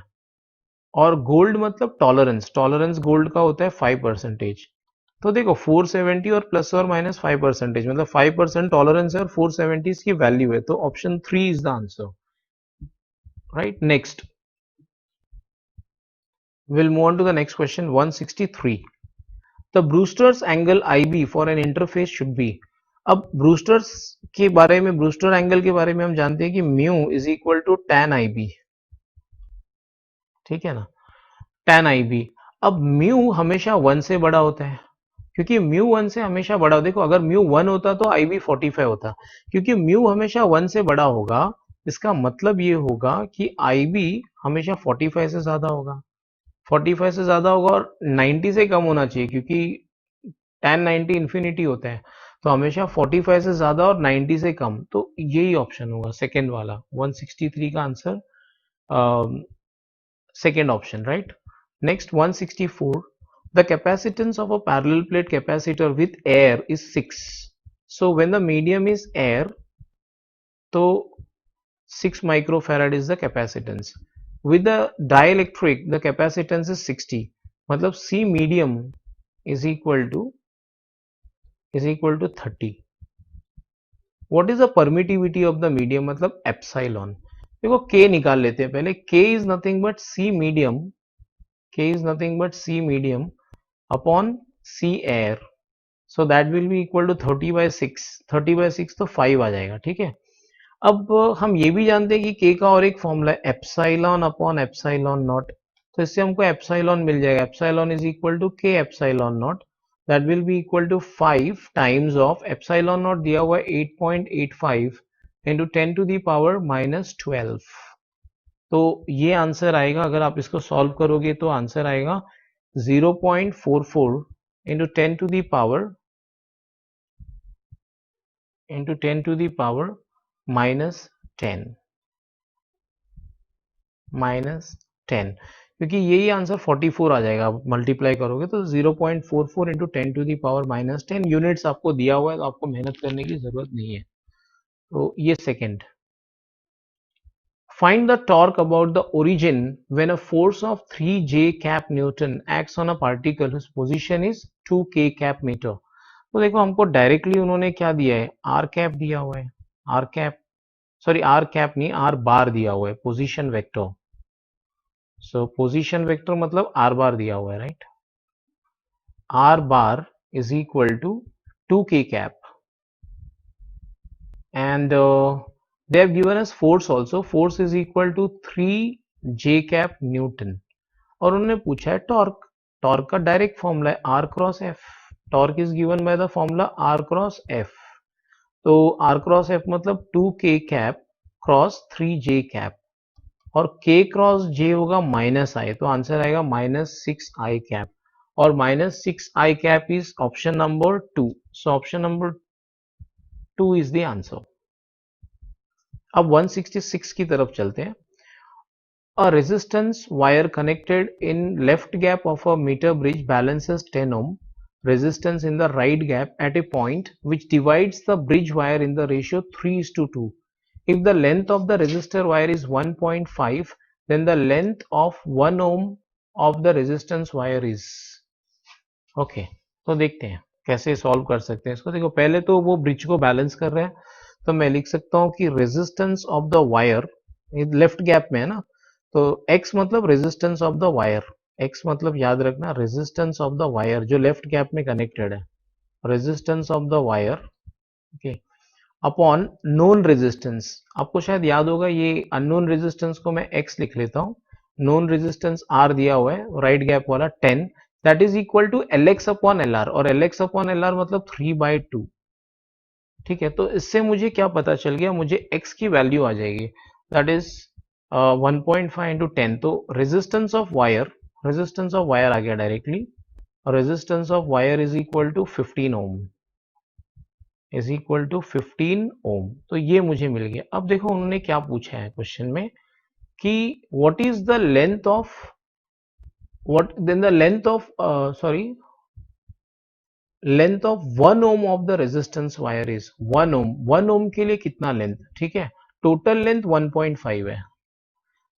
और गोल्ड मतलब टॉलरेंस, टॉलरेंस गोल्ड का होता है 5%। तो देखो 470 और प्लस और माइनस 5%, मतलब 5% टॉलरेंस है और 470 इसकी वैल्यू है, तो option 3 is the answer, right. Next, we'll move on to the next question, 163. The Brewster's angle IB for an interface should be। अब ब्रूस्टर्स के बारे में, ब्रूस्टर एंगल के बारे में हम जानते हैं कि mu is equal to tan IB, ठीक है ना, tan IB। अब म्यू हमेशा 1 से बड़ा होता है, क्योंकि म्यू 1 से हमेशा बड़ा। देखो, अगर म्यू 1 होता तो IB 45 होता, क्योंकि म्यू हमेशा 1 से बड़ा होगा, इसका मतलब ये होगा कि IB हमेशा 45 से ज्यादा होगा, 45 से ज्यादा होगा, और 90 से कम होना चाहिए, क्योंकि tan 90 इंफिनिटी होता है। तो हमेशा 45 से ज्यादा और 90 से कम, तो यही ऑप्शन होगा सेकेंड वाला, 163 का answer second option, right. Next 164, the capacitance of a parallel plate capacitor with air is 6। So when the medium is air, तो 6 microfarad is the capacitance. With the dielectric, the capacitance is 60, मतलब C medium is equal to 30. What is the permittivity of the medium, मतलब epsilon। देखो K निकाल लेते हैं पहले। K is nothing but C medium, K is nothing but C medium upon C air, so that will be equal to 30/6, 30/6 तो 5 आ जाएगा, ठीक है। अब हम ये भी जानते हैं कि के का और एक फॉर्मूला है एप्साइलॉन अपॉन एप्साइलॉन नॉट, तो इससे हमको एप्साइलॉन मिल जाएगा। Epsilon is equal to K epsilon naught, that will be equal to 5 times of epsilon naught दिया हुआ है 8.85 इंटू 10 टू दी पावर -12। तो ये आंसर आएगा, अगर आप इसको सॉल्व करोगे तो आंसर आएगा 0.44 इंटू 10 टू दी पावर -10, क्योंकि यही आंसर 44 आ जाएगा, मल्टीप्लाई करोगे तो 0.44 into 10 to the power -10 units आपको दिया हुआ है, तो आपको मेहनत करने की जरूरत नहीं है। तो ये second. Find the torque about the origin when a force of 3 J cap Newton acts on a particle whose position is 2 K cap meter। तो देखो हमको डायरेक्टली उन्होंने क्या दिया है, आर कैप दिया हुआ है, r cap, sorry r cap नहीं, आर बार दिया हुआ है, position vector. So position vector मतलब आर बार दिया हुआ है, right. R bar is equal to 2k cap, and they have given us force also. Force is equal to 3j cap Newton. और उन्होंने पूछा है टॉर्क। टॉर्क का direct formula है R cross F. Torque is given by the formula R cross F. तो R cross F मतलब 2k cap cross 3j cap, और k cross j होगा माइनस आई, तो आंसर आएगा -6i कैप, और -6i cap is option number 2। So option number 2 is the answer. अब 166 की तरफ चलते हैं। A resistance wire connected in left gap of a meter bridge balances 10 ohm resistance in the right gap at a point which divides the bridge wire in the ratio 3:2. If the length of the resistor wire is 1.5, then the length of 1 ohm of the resistance wire is. Okay, तो देखते हैं कैसे solve कर सकते हैं इसको। देखो पहले तो वो ब्रिज को बैलेंस कर रहे हैं, तो मैं लिख सकता हूं कि resistance of the wire, left gap में है ना, तो x मतलब resistance of the wire, x मतलब याद रखना रेजिस्टेंस ऑफ द वायर जो लेफ्ट गैप में कनेक्टेड है, resistance of the wire, okay, upon known resistance. आपको शायद याद होगा ये अननोन रेजिस्टेंस को मैं x लिख लेता हूं, नोन रेजिस्टेंस r दिया हुआ है राइट गैप वाला 10, that is equal to Lx upon LR, और Lx अपॉन LR मतलब 3/2। ठीक है, तो इससे मुझे क्या पता चल गया, मुझे x की वैल्यू आ जाएगी, दैट इज 1.5 इंटू 10। तो रेजिस्टेंस ऑफ वायर आ गया directly, resistance of wire is equal to 15 ohm, is equal to 15 ohm. तो ये मुझे मिल गया। अब देखो उन्होंने क्या पूछा है क्वेश्चन में कि what is the length of, what then the length of length of 1 ohm of the resistance wire is 1 ohm. 1 ohm के लिए कितना लेंथ, ठीक है, टोटल लेंथ 1.5 है,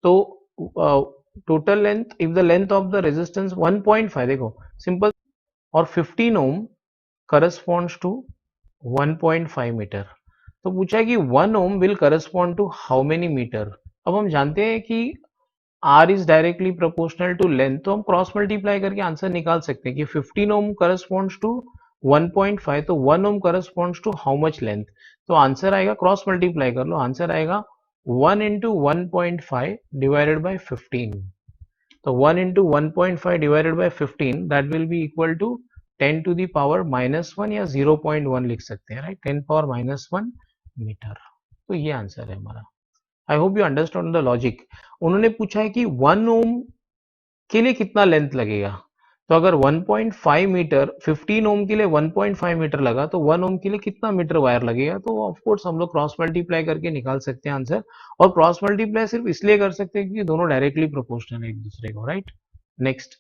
तो total length if the length of the resistance 1.5, देखो simple, और 15 ओम corresponds to 1.5 metre. तो पूछा है कि 1 ohm will correspond to how many metre. अब हम जानते हैं कि R is directly proportional to length, तो हम क्रॉस मल्टीप्लाई करके आंसर निकाल सकते हैं कि 15 ओम करस्पॉन्ड्स टू 1.5, तो 1 ohm corresponds to how much length. तो आंसर आएगा, क्रॉस मल्टीप्लाई कर लो, आंसर आएगा 1 इंटू 1.5 डिवाइडेड बाई 15। तो 1 into 1.5 divided by 15 that will be equal to 10 to the power -1 या 0.1 लिख सकते हैं, राइट, 10 पावर -1 मीटर। तो ये आंसर है हमारा। I hope you understand the logic. उन्होंने पूछा है कि 1 ओम के लिए कितना लेंथ लगेगा, तो अगर 1.5 मीटर 15 ओम के लिए 1.5 मीटर लगा, तो 1 ओम के लिए कितना मीटर वायर लगेगा, तो ऑफ कोर्स हम लोग क्रॉस मल्टीप्लाई करके निकाल सकते हैं आंसर। और क्रॉस मल्टीप्लाई सिर्फ इसलिए कर सकते हैं क्योंकि दोनों डायरेक्टली प्रोपोर्शनल है एक दूसरे को, right. Next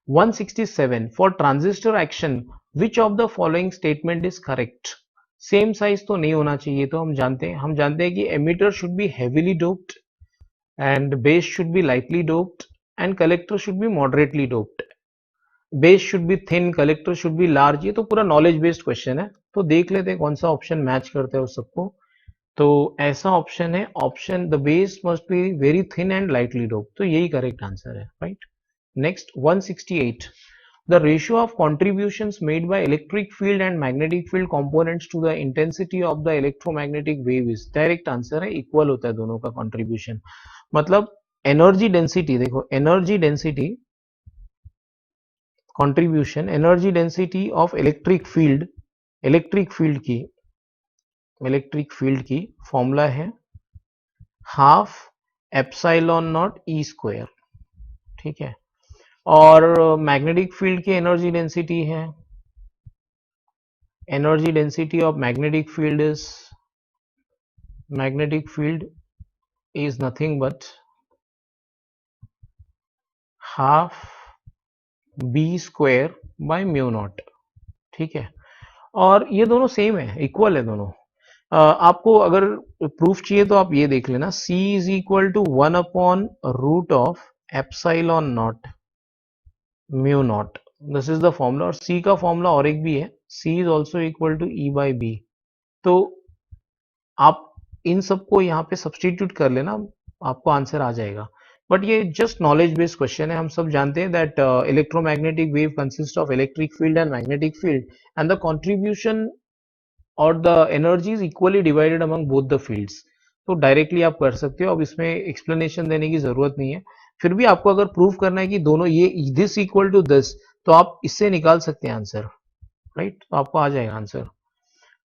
167, for transistor action which of the following statement is correct. Same size तो नहीं होना चाहिए, तो हम जानते हैं कि emitter should be heavily doped and base should be lightly doped and collector should be moderately doped. Base should be thin, collector should be large. ये तो पूरा नॉलेज बेस्ड क्वेश्चन है, तो देख लेते हैं कौन सा ऑप्शन मैच करता है उस सबको। तो ऐसा ऑप्शन है, option the base must be very thin and lightly doped, तो यही करेक्ट आंसर है, right. Next 168, the ratio of contributions made by electric field and magnetic field components to the intensity of the electromagnetic wave is, direct answer है, equal होता है दोनों का contribution. मतलब energy density, देखो energy density contribution, energy density of electric field की formula है half epsilon naught E square, ठीक है। और मैग्नेटिक फील्ड की एनर्जी डेंसिटी है, energy density of magnetic field is nothing but half B square by mu naught, ठीक है। और ये दोनों सेम है, इक्वल है दोनों। आपको अगर प्रूफ चाहिए तो आप ये देख लेना, C is equal to 1 upon root of epsilon naught mu naught, this is the formula. और C का फॉर्मूला और एक भी है, C is also equal to E by B. तो आप इन सबको यहाँ पे सब्सटीट्यूट कर लेना, आपको आंसर आ जाएगा। बट ये जस्ट नॉलेज बेस्ड क्वेश्चन है। हम सब जानते हैं that electromagnetic wave consist of electric field and magnetic field and the contribution और the energy is equally divided among both the fields. तो डायरेक्टली आप कर सकते हो, अब इसमें एक्सप्लेनेशन देने की जरूरत नहीं है। फिर भी आपको अगर प्रूव करना है कि दोनों ये दिस इक्वल टू दिस, तो आप इससे निकाल सकते हैं आंसर, राइट? तो आपको आ जाएगा आंसर।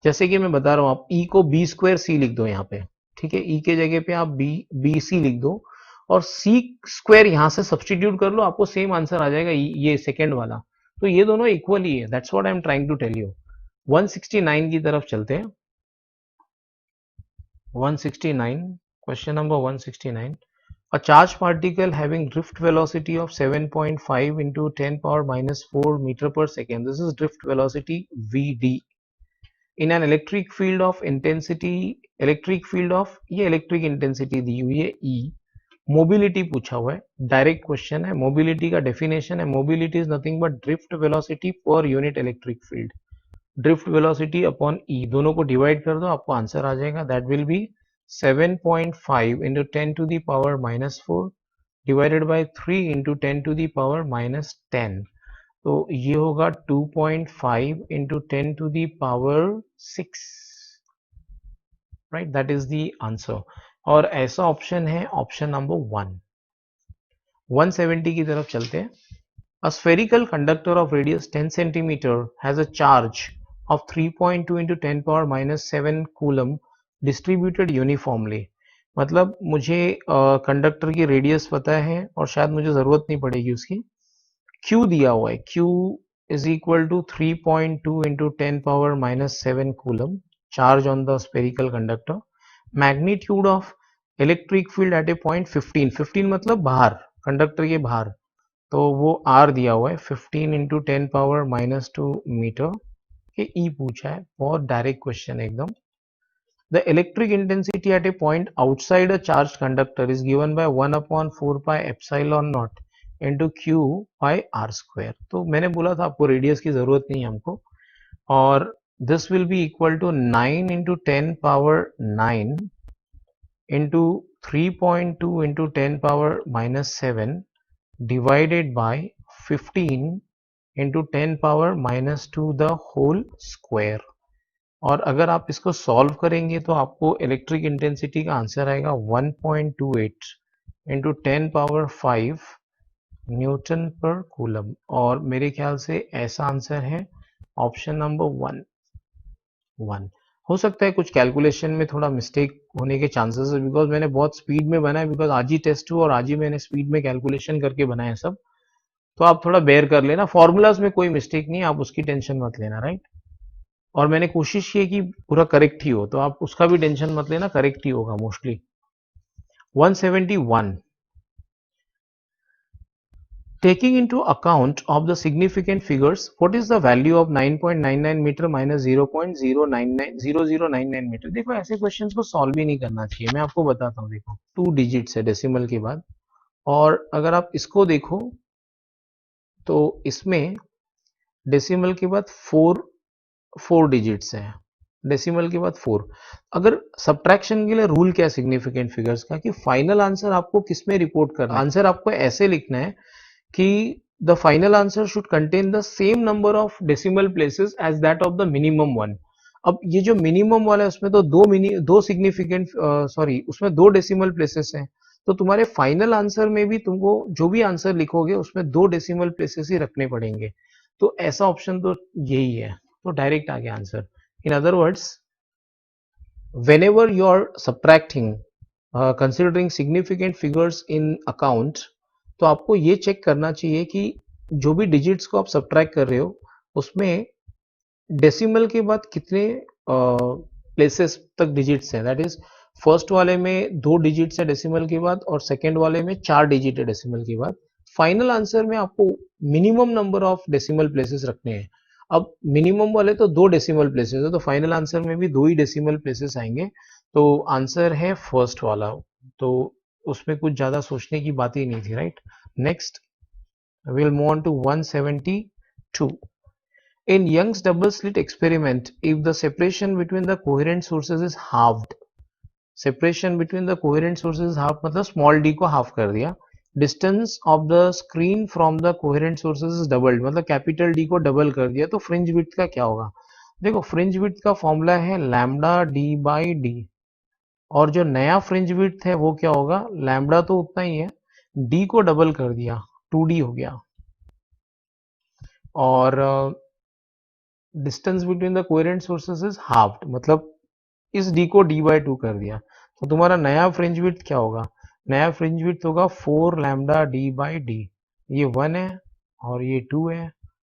जैसे कि मैं बता रहा हूं, आप ई को बी स्क्वायर सी लिख दो यहाँ पे, ठीक है? ई के जगह पे आप बी सी लिख दो और सी स्क्वायर यहां से सब्सटीट्यूट कर लो, आपको सेम आंसर आ जाएगा, ये सेकेंड वाला। तो ये दोनों इक्वल ही है, that's what I am trying to tell you. 169 की तरफ चलते हैं। 169, question number 169। A charged particle having drift velocity of 7.5 into 10 power minus 4 meter per second. This is drift velocity VD. In an electric field of intensity, electric field of ये electric intensity दी हुई है E. Mobility पूछा हुआ है, direct question है। Mobility का definition है, mobility is nothing but drift velocity per unit electric field. Drift velocity upon E, दोनों को डिवाइड कर दो, आपको आंसर आ जाएगा। That will be 7.5 into 10 to the power minus 4 divided by 3 into 10 to the power minus 10। तो ये होगा 2.5 into 10 to the power 6, right? That is the answer. और ऐसा ऑप्शन है ऑप्शन नंबर 1। 170 की तरफ चलते हैं। A spherical conductor of radius 10 centimeter has a charge of 3.2 into 10 power minus 7 coulomb distributed uniformly। मतलब मुझे कंडक्टर की रेडियस पता है और शायद मुझे जरूरत नहीं पड़ेगी उसकी। Q दिया हुआ है, Q is equal to 3.2 into 10 power minus 7 coulomb charge on the spherical conductor। Magnitude of electric field at a point 15, 15 मतलब बाहर, कंडक्टर के बाहर, तो वो R दिया हुआ है 15 इंटू 10 पावर माइनस 2 मीटर। ये E पूछा है, बहुत डायरेक्ट क्वेश्चन एकदम। The electric intensity at a point outside a charge conductor is given by 1/4 pi epsilon naught into Q by R square. तो मैंने बोला था आपको रेडियस की जरूरत नहीं है हमको, और this will be equal to 9 into 10 power 9 into 3.2 into 10 power minus 7 divided by 15 into 10 power minus 2 the whole square। और अगर आप इसको सॉल्व करेंगे तो आपको इलेक्ट्रिक इंटेंसिटी का आंसर आएगा 1.28 इंटू 10 पावर 5 न्यूटन पर कूलम। और मेरे ख्याल से ऐसा आंसर है ऑप्शन नंबर 1। हो सकता है कुछ कैलकुलेशन में थोड़ा मिस्टेक होने के चांसेस है, बिकॉज मैंने बहुत स्पीड में बनाया, बिकॉज आज ही टेस्ट हुआ और आज ही मैंने स्पीड में कैलकुलेशन करके बनाया सब। तो आप थोड़ा बेयर कर लेना, फॉर्मूलाज में कोई मिस्टेक नहीं, आप उसकी टेंशन मत लेना, राइट? और मैंने कोशिश की कि पूरा करेक्ट ही हो, तो आप उसका भी टेंशन मत लेना, करेक्ट ही होगा mostly. 171। Taking into account of the significant figures, what is the value of 9.99 metre minus 0.0099 metre? देखो ऐसे क्वेश्चंस को सॉल्व ही नहीं करना चाहिए, मैं आपको बताता हूँ। देखो 2 डिजिट्स है डेसिमल के बाद, और अगर आप इसको देखो तो इसमें डेसिमल के बाद 4 डिजिट्स है, डेसिमल के बाद 4। अगर सब्ट्रैक्शन के लिए रूल क्या है सिग्निफिकेंट फिगर्स का, कि फाइनल आंसर आपको किसमें रिपोर्ट करना है? आंसर आपको ऐसे लिखना है कि the final answer should contain the same number of decimal places as that of the minimum one। अब ये जो मिनिमम वाला है उसमें तो दो सिग्निफिकेंट उसमें 2 डेसिमल प्लेसेस हैं, तो तुम्हारे फाइनल आंसर में भी तुमको जो भी आंसर लिखोगे उसमें 2 डेसिमल प्लेसेस ही रखने पड़ेंगे। तो ऐसा ऑप्शन तो यही है, तो डायरेक्ट आ गया answer. In other words, whenever you are subtracting considering significant figures in account, तो आपको ये चेक करना चाहिए कि जो भी डिजिट्स को आप सब्ट्रैक्ट कर रहे हो उसमें डेसिमल के बाद कितने प्लेसेस तक डिजिट्स हैं। दैट इज फर्स्ट वाले में 2 डिजिट्स है डेसिमल के बाद, और सेकेंड वाले में 4 डिजिट है डेसिमल के बाद। फाइनल आंसर में आपको minimum number of decimal places रखने हैं। अब मिनिमम वाले तो 2 डेसिमल प्लेसेस है, तो फाइनल आंसर में भी 2 ही डेसिमल प्लेसेस आएंगे, तो आंसर है फर्स्ट वाला। तो उसमें कुछ ज्यादा सोचने की बात ही नहीं थी, right? Next will move on to 172। In Young's double slit experiment, if the separation between the coherent sources is halved, separation between the coherent sources half मतलब स्मॉल डी को हाफ कर दिया, distance of the screen from the coherent sources is doubled मतलब capital D को double कर दिया, तो fringe width का क्या होगा? देखो फ्रिंज विड्थ का फॉर्मूला है लैम्डा डी बाई डी, और जो नया फ्रिंज विड्थ है वो क्या होगा? लैम्डा तो उतना ही है, डी को डबल कर दिया 2d हो गया, और distance between the coherent sources is halved मतलब इस डी को डी बाई 2 कर दिया, तो तुम्हारा नया फ्रिंज विड्थ क्या होगा? नया फ्रिंज विड्थ होगा 4 लैम्डा डी बाई डी, ये 1 है और ये 2 है,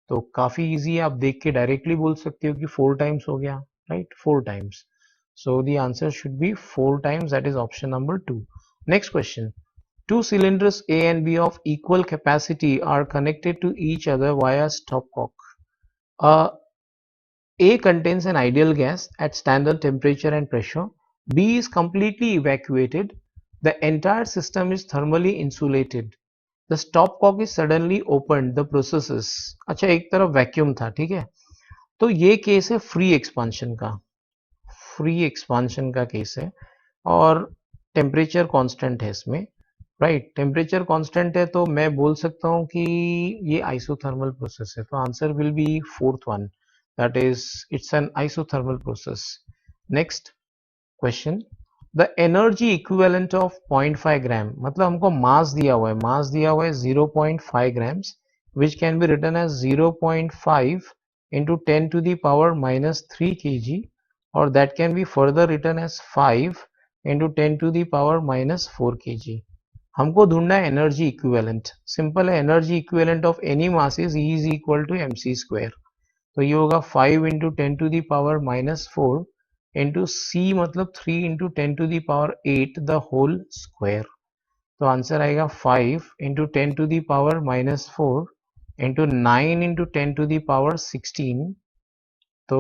तो काफी इजी है, आप देख के डायरेक्टली बोल सकते हो कि 4 टाइम्स हो गया, right, 4 times. So the answer should be 4 times, that is option number 2. Next question. Two cylinders A and B of equal capacity are connected to each other via stopcock. A contains an ideal gas at standard temperature and pressure. B is completely evacuated. The entire system is thermally insulated. The stopcock is suddenly opened. The processes. अच्छा एक तरफ vacuum था, ठीक है, तो ये case है free expansion का, फ्री एक्सपांशन का केस है, और टेम्परेचर कांस्टेंट है इसमें, राइट, टेम्परेचर कांस्टेंट है, तो मैं बोल सकता हूँ कि ये आइसोथर्मल प्रोसेस है, तो answer will be fourth one, that is it's an isothermal process. Next question, the energy equivalent of 0.5 gram मतलब हमको मास दिया हुआ है, मास दिया हुआ है 0.5 grams, which can be written as 0.5 into 10 to the power minus 3 kg, or that can be further written as 5 into 10 to the power minus 4 kg. हमको ढूंढना है एनर्जी इक्विवेलेंट, सिंपल है, energy equivalent of any mass is E is equal to mc square, तो ये होगा 5 into 10 to the power minus 4 into c मतलब 3 into 10 to the power 8 the whole square, तो answer आएगा 5 into 10 to the power minus 4 into 9 into 10 to the power 16, तो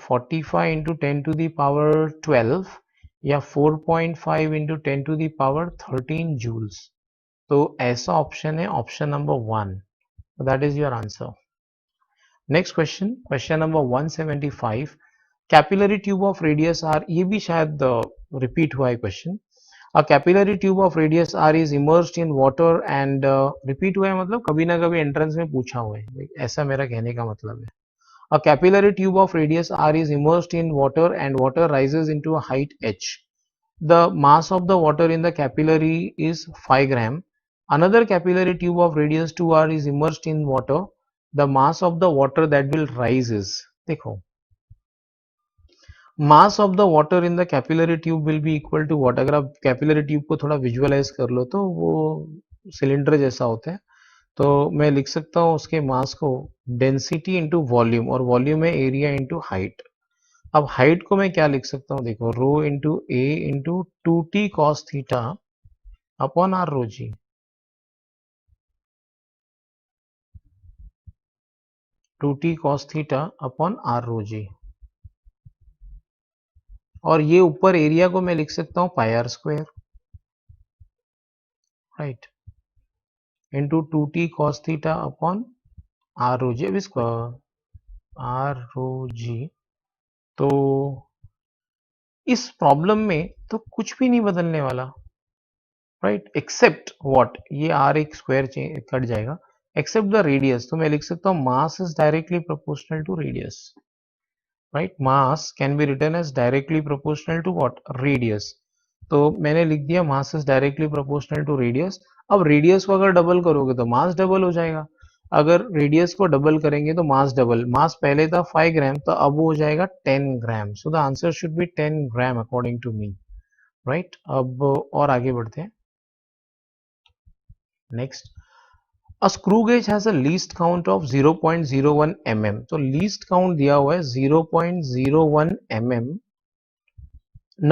45 into 10 to the power 12 या 4.5 into 10 to the power 13 joules, तो ऐसा option है option number 1, that is your answer. Next question, question number 175, capillary tube of radius R, ये भी शायद repeat हुआ है question. A capillary tube of radius R is immersed in water and, repeat हुआ है मतलब कभी ना कभी एंट्रेंस में पूछा हुआ है, ऐसा मेरा कहने का मतलब है. A capillary tube of radius R is immersed in water and water rises into a height h. The mass of the water in the capillary is 5 gram. Another capillary tube of radius 2r is immersed in water. The mass of the water that will rise is, देखो, mass of the water in the capillary tube will be equal to what? अगर आप capillary tube को थोड़ा visualise कर लो तो वो cylinder जैसा होता है, तो मैं लिख सकता हूँ उसके मास को डेंसिटी इंटू वॉल्यूम, और वॉल्यूम है एरिया इंटू हाइट. अब हाइट को मैं क्या लिख सकता हूँ, देखो, rho into a into 2t cos theta upon r rho g, 2t cos theta upon r rho g, और ये ऊपर एरिया को मैं लिख सकता हूँ pi are square, right, into 2t cos theta upon r rho g. अब इसको आर रो जी, तो इस प्रॉब्लम में तो कुछ भी नहीं बदलने वाला, राइट, एक्सेप्ट व्हाट, ये आर एक स्क्वायर कट जाएगा, एक्सेप्ट द रेडियस, तो मैं लिख सकता हूँ mass is directly proportional to radius, right, mass can be written as directly proportional to what, radius, तो मैंने लिख दिया mass is directly proportional to radius. अब रेडियस को अगर डबल करोगे तो मास डबल हो जाएगा, अगर रेडियस को डबल करेंगे तो मास डबल, मास पहले था 5 ग्राम तो अब वो हो जाएगा 10 gram, so the answer should be 10 gram according to me, right. अब और आगे बढ़ते हैं. Next, a screw gauge has a least count of 0.01 mm, तो least count दिया हुआ है 0.01 mm,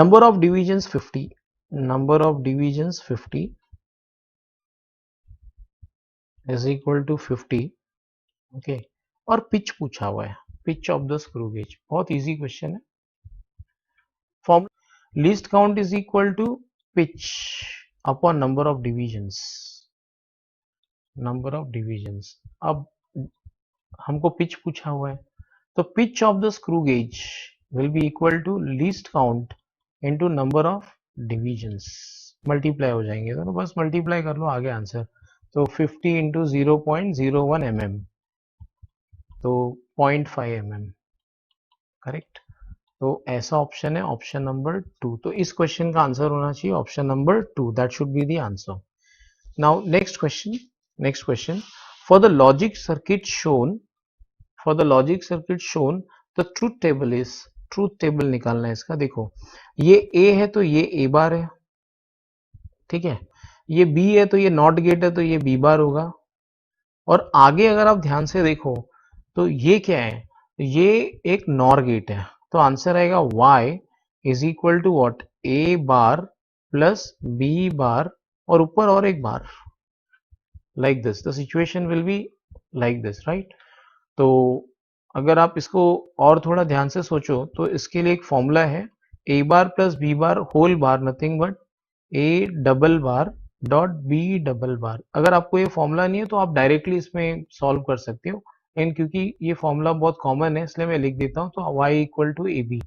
number of divisions 50, number of divisions 50 is equal to 50, okay, और पिच पूछा हुआ है, pitch of the screw gauge, बहुत इजी क्वेश्चन है. Form, least count is equal to pitch upon number of divisions, number of divisions. अब हमको pitch पूछा हुआ है, तो pitch of the screw gauge will be equal to least count into number of divisions, multiply हो जाएंगे तो बस मल्टीप्लाई कर लो, आगे आंसर। तो 50 इंटू 0.01 mm, तो 0.5 mm, करेक्ट। तो ऐसा ऑप्शन है ऑप्शन नंबर 2। तो इस क्वेश्चन का आंसर होना चाहिए option number 2, that should be the answer. Now next question, for the logic circuit shown, the truth table is, truth table निकालना है इसका। देखो ये ए है तो ये ए बार है, ठीक है, ये बी है तो ये नॉट गेट है तो ये बी बार होगा, और आगे अगर आप ध्यान से देखो तो ये क्या है, ये एक नॉर गेट है, तो आंसर आएगा y is equal to what, a bar plus b bar और ऊपर और एक बार, like this the situation will be like this, right. तो अगर आप इसको और थोड़ा ध्यान से सोचो तो इसके लिए एक फॉर्मूला है, a bar plus b bar whole bar nothing but a double bar dot b double bar. अगर आपको ये फॉर्मूला नहीं है तो आप डायरेक्टली इसमें सॉल्व कर सकते हो, एंड क्योंकि ये फॉर्मूला बहुत कॉमन है इसलिए मैं लिख देता हूँ। तो y equal to A B,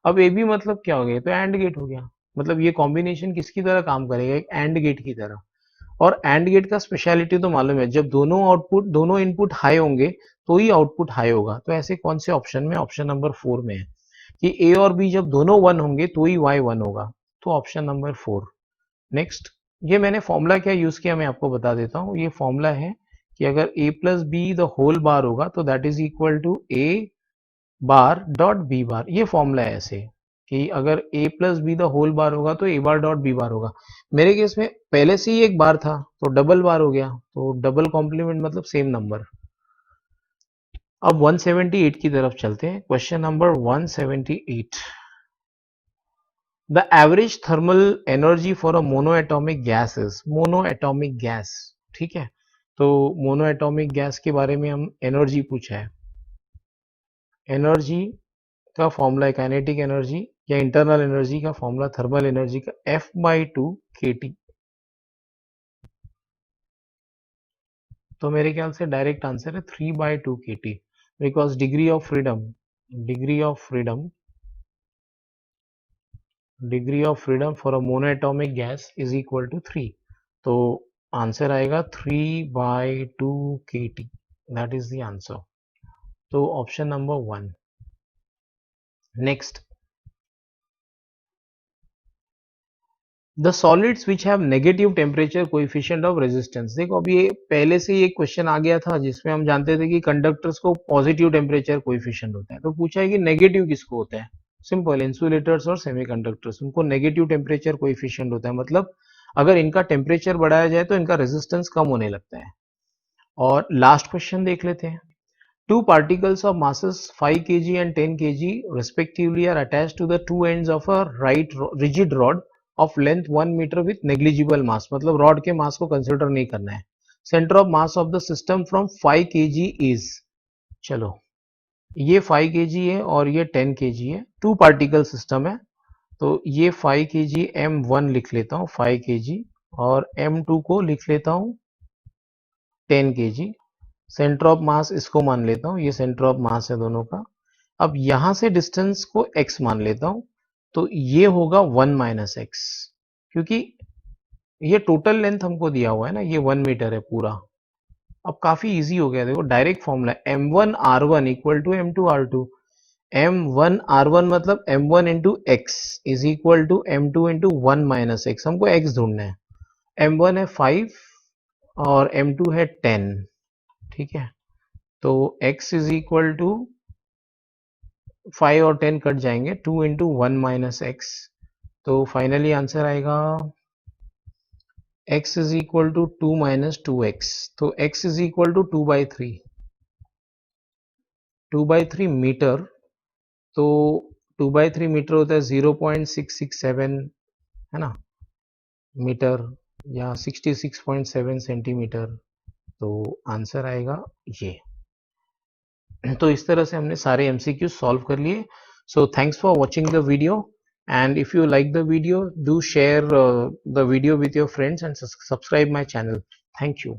अब ए बी मतलब क्या हो गया, तो एंड गेट हो गया, मतलब ये कॉम्बिनेशन किसकी तरह काम करेगा, एक एंड गेट की तरह। और एंड गेट का स्पेशलिटी तो मालूम है, जब दोनों इनपुट हाई होंगे तो ही आउटपुट हाई होगा। तो ऐसे कौन से ऑप्शन में, ऑप्शन नंबर 4 में है कि ए और बी जब दोनों 1 होंगे तो ही y 1 होगा, तो ऑप्शन नंबर 4। नेक्स्ट, ये मैंने फॉर्मूला क्या यूज किया मैं आपको बता देता हूँ। ये फॉर्मूला है कि अगर a plus B the whole bar होगा तो दैट is equal to a bar dot B bar. ये फॉर्मूला है ऐसे कि अगर a plus B the whole bar होगा तो a bar dot B bar होगा। मेरे केस में पहले से ही एक बार था तो डबल बार हो गया, तो डबल कॉम्प्लीमेंट मतलब सेम नंबर। अब 178 की तरफ चलते हैं, question number 178। The average thermal energy for a monoatomic gas is, monoatomic gas, ठीक है, तो मोनोएटॉमिक गैस के बारे में हम एनर्जी पूछा है। एनर्जी का फॉर्मूला है काइनेटिक एनर्जी या इंटरनल एनर्जी का फॉर्मूला थर्मल एनर्जी का F/2 kT। तो मेरे ख्याल से डायरेक्ट आंसर है 3/2 kT, because degree of freedom for a monoatomic gas is equal to 3। तो आंसर आएगा 3/2 kT, that is the answer. तो option number 1। Next, the solids which have negative temperature coefficient of resistance. देखो अभी ये पहले से ही एक क्वेश्चन आ गया था जिसमें हम जानते थे कि कंडक्टर्स को पॉजिटिव टेम्परेचर कोएफिशिएंट होता है, तो पूछा है कि नेगेटिव किसको होता है। सिंपल, इंसुलेटर्स और सेमीकंडक्टर्स, उनको नेगेटिव टेम्परेचर कोएफिशिएंट होता है, मतलब अगर इनका टेम्परेचर बढ़ाया जाए तो इनका रेजिस्टेंस कम होने लगता है। और लास्ट क्वेश्चन देख लेते हैं। Two particles of masses 5 kg and 10 kg respectively are attached to the two ends of a rigid rod of length 1 meter with negligible mass, मतलब रॉड के मास को कंसिडर नहीं करना है। Centre of mass of the system from 5 kg is, चलो ये 5 kg है और ये 10 kg है, टू पार्टिकल सिस्टम है, तो ये 5 kg M1 लिख लेता हूँ 5 kg, और M2 को लिख लेता हूँ 10 kg। सेंटर ऑफ मास इसको मान लेता हूं, ये सेंटर ऑफ मास है दोनों का। अब यहां से डिस्टेंस को x मान लेता हूं, तो ये होगा 1 माइनस एक्स, क्योंकि ये टोटल लेंथ हमको दिया हुआ है ना, ये 1 मीटर है पूरा। अब काफी इजी हो गया, देखो direct formula m1r1 equal to m2r2। m1r1 मतलब m1 into X is equal to m2 into 1 minus X, हमको x ढूंढना है। m1 है 5 और m2 है 10, ठीक है, तो x इज इक्वल टू 5 और 10 कट जाएंगे, 2 इंटू 1 माइनस एक्स, तो फाइनली आंसर आएगा x is equal to 2 minus 2x, तो x is equal to 2/3 metre, तो 2/3 मीटर होता है 0.667 है ना मीटर, या 66.7 सेंटीमीटर, तो आंसर आएगा ये। तो इस तरह से हमने सारे MCQ सॉल्व कर लिए। So thanks for watching the video, and if you like the video, do share the video with your friends and subscribe my channel. Thank you.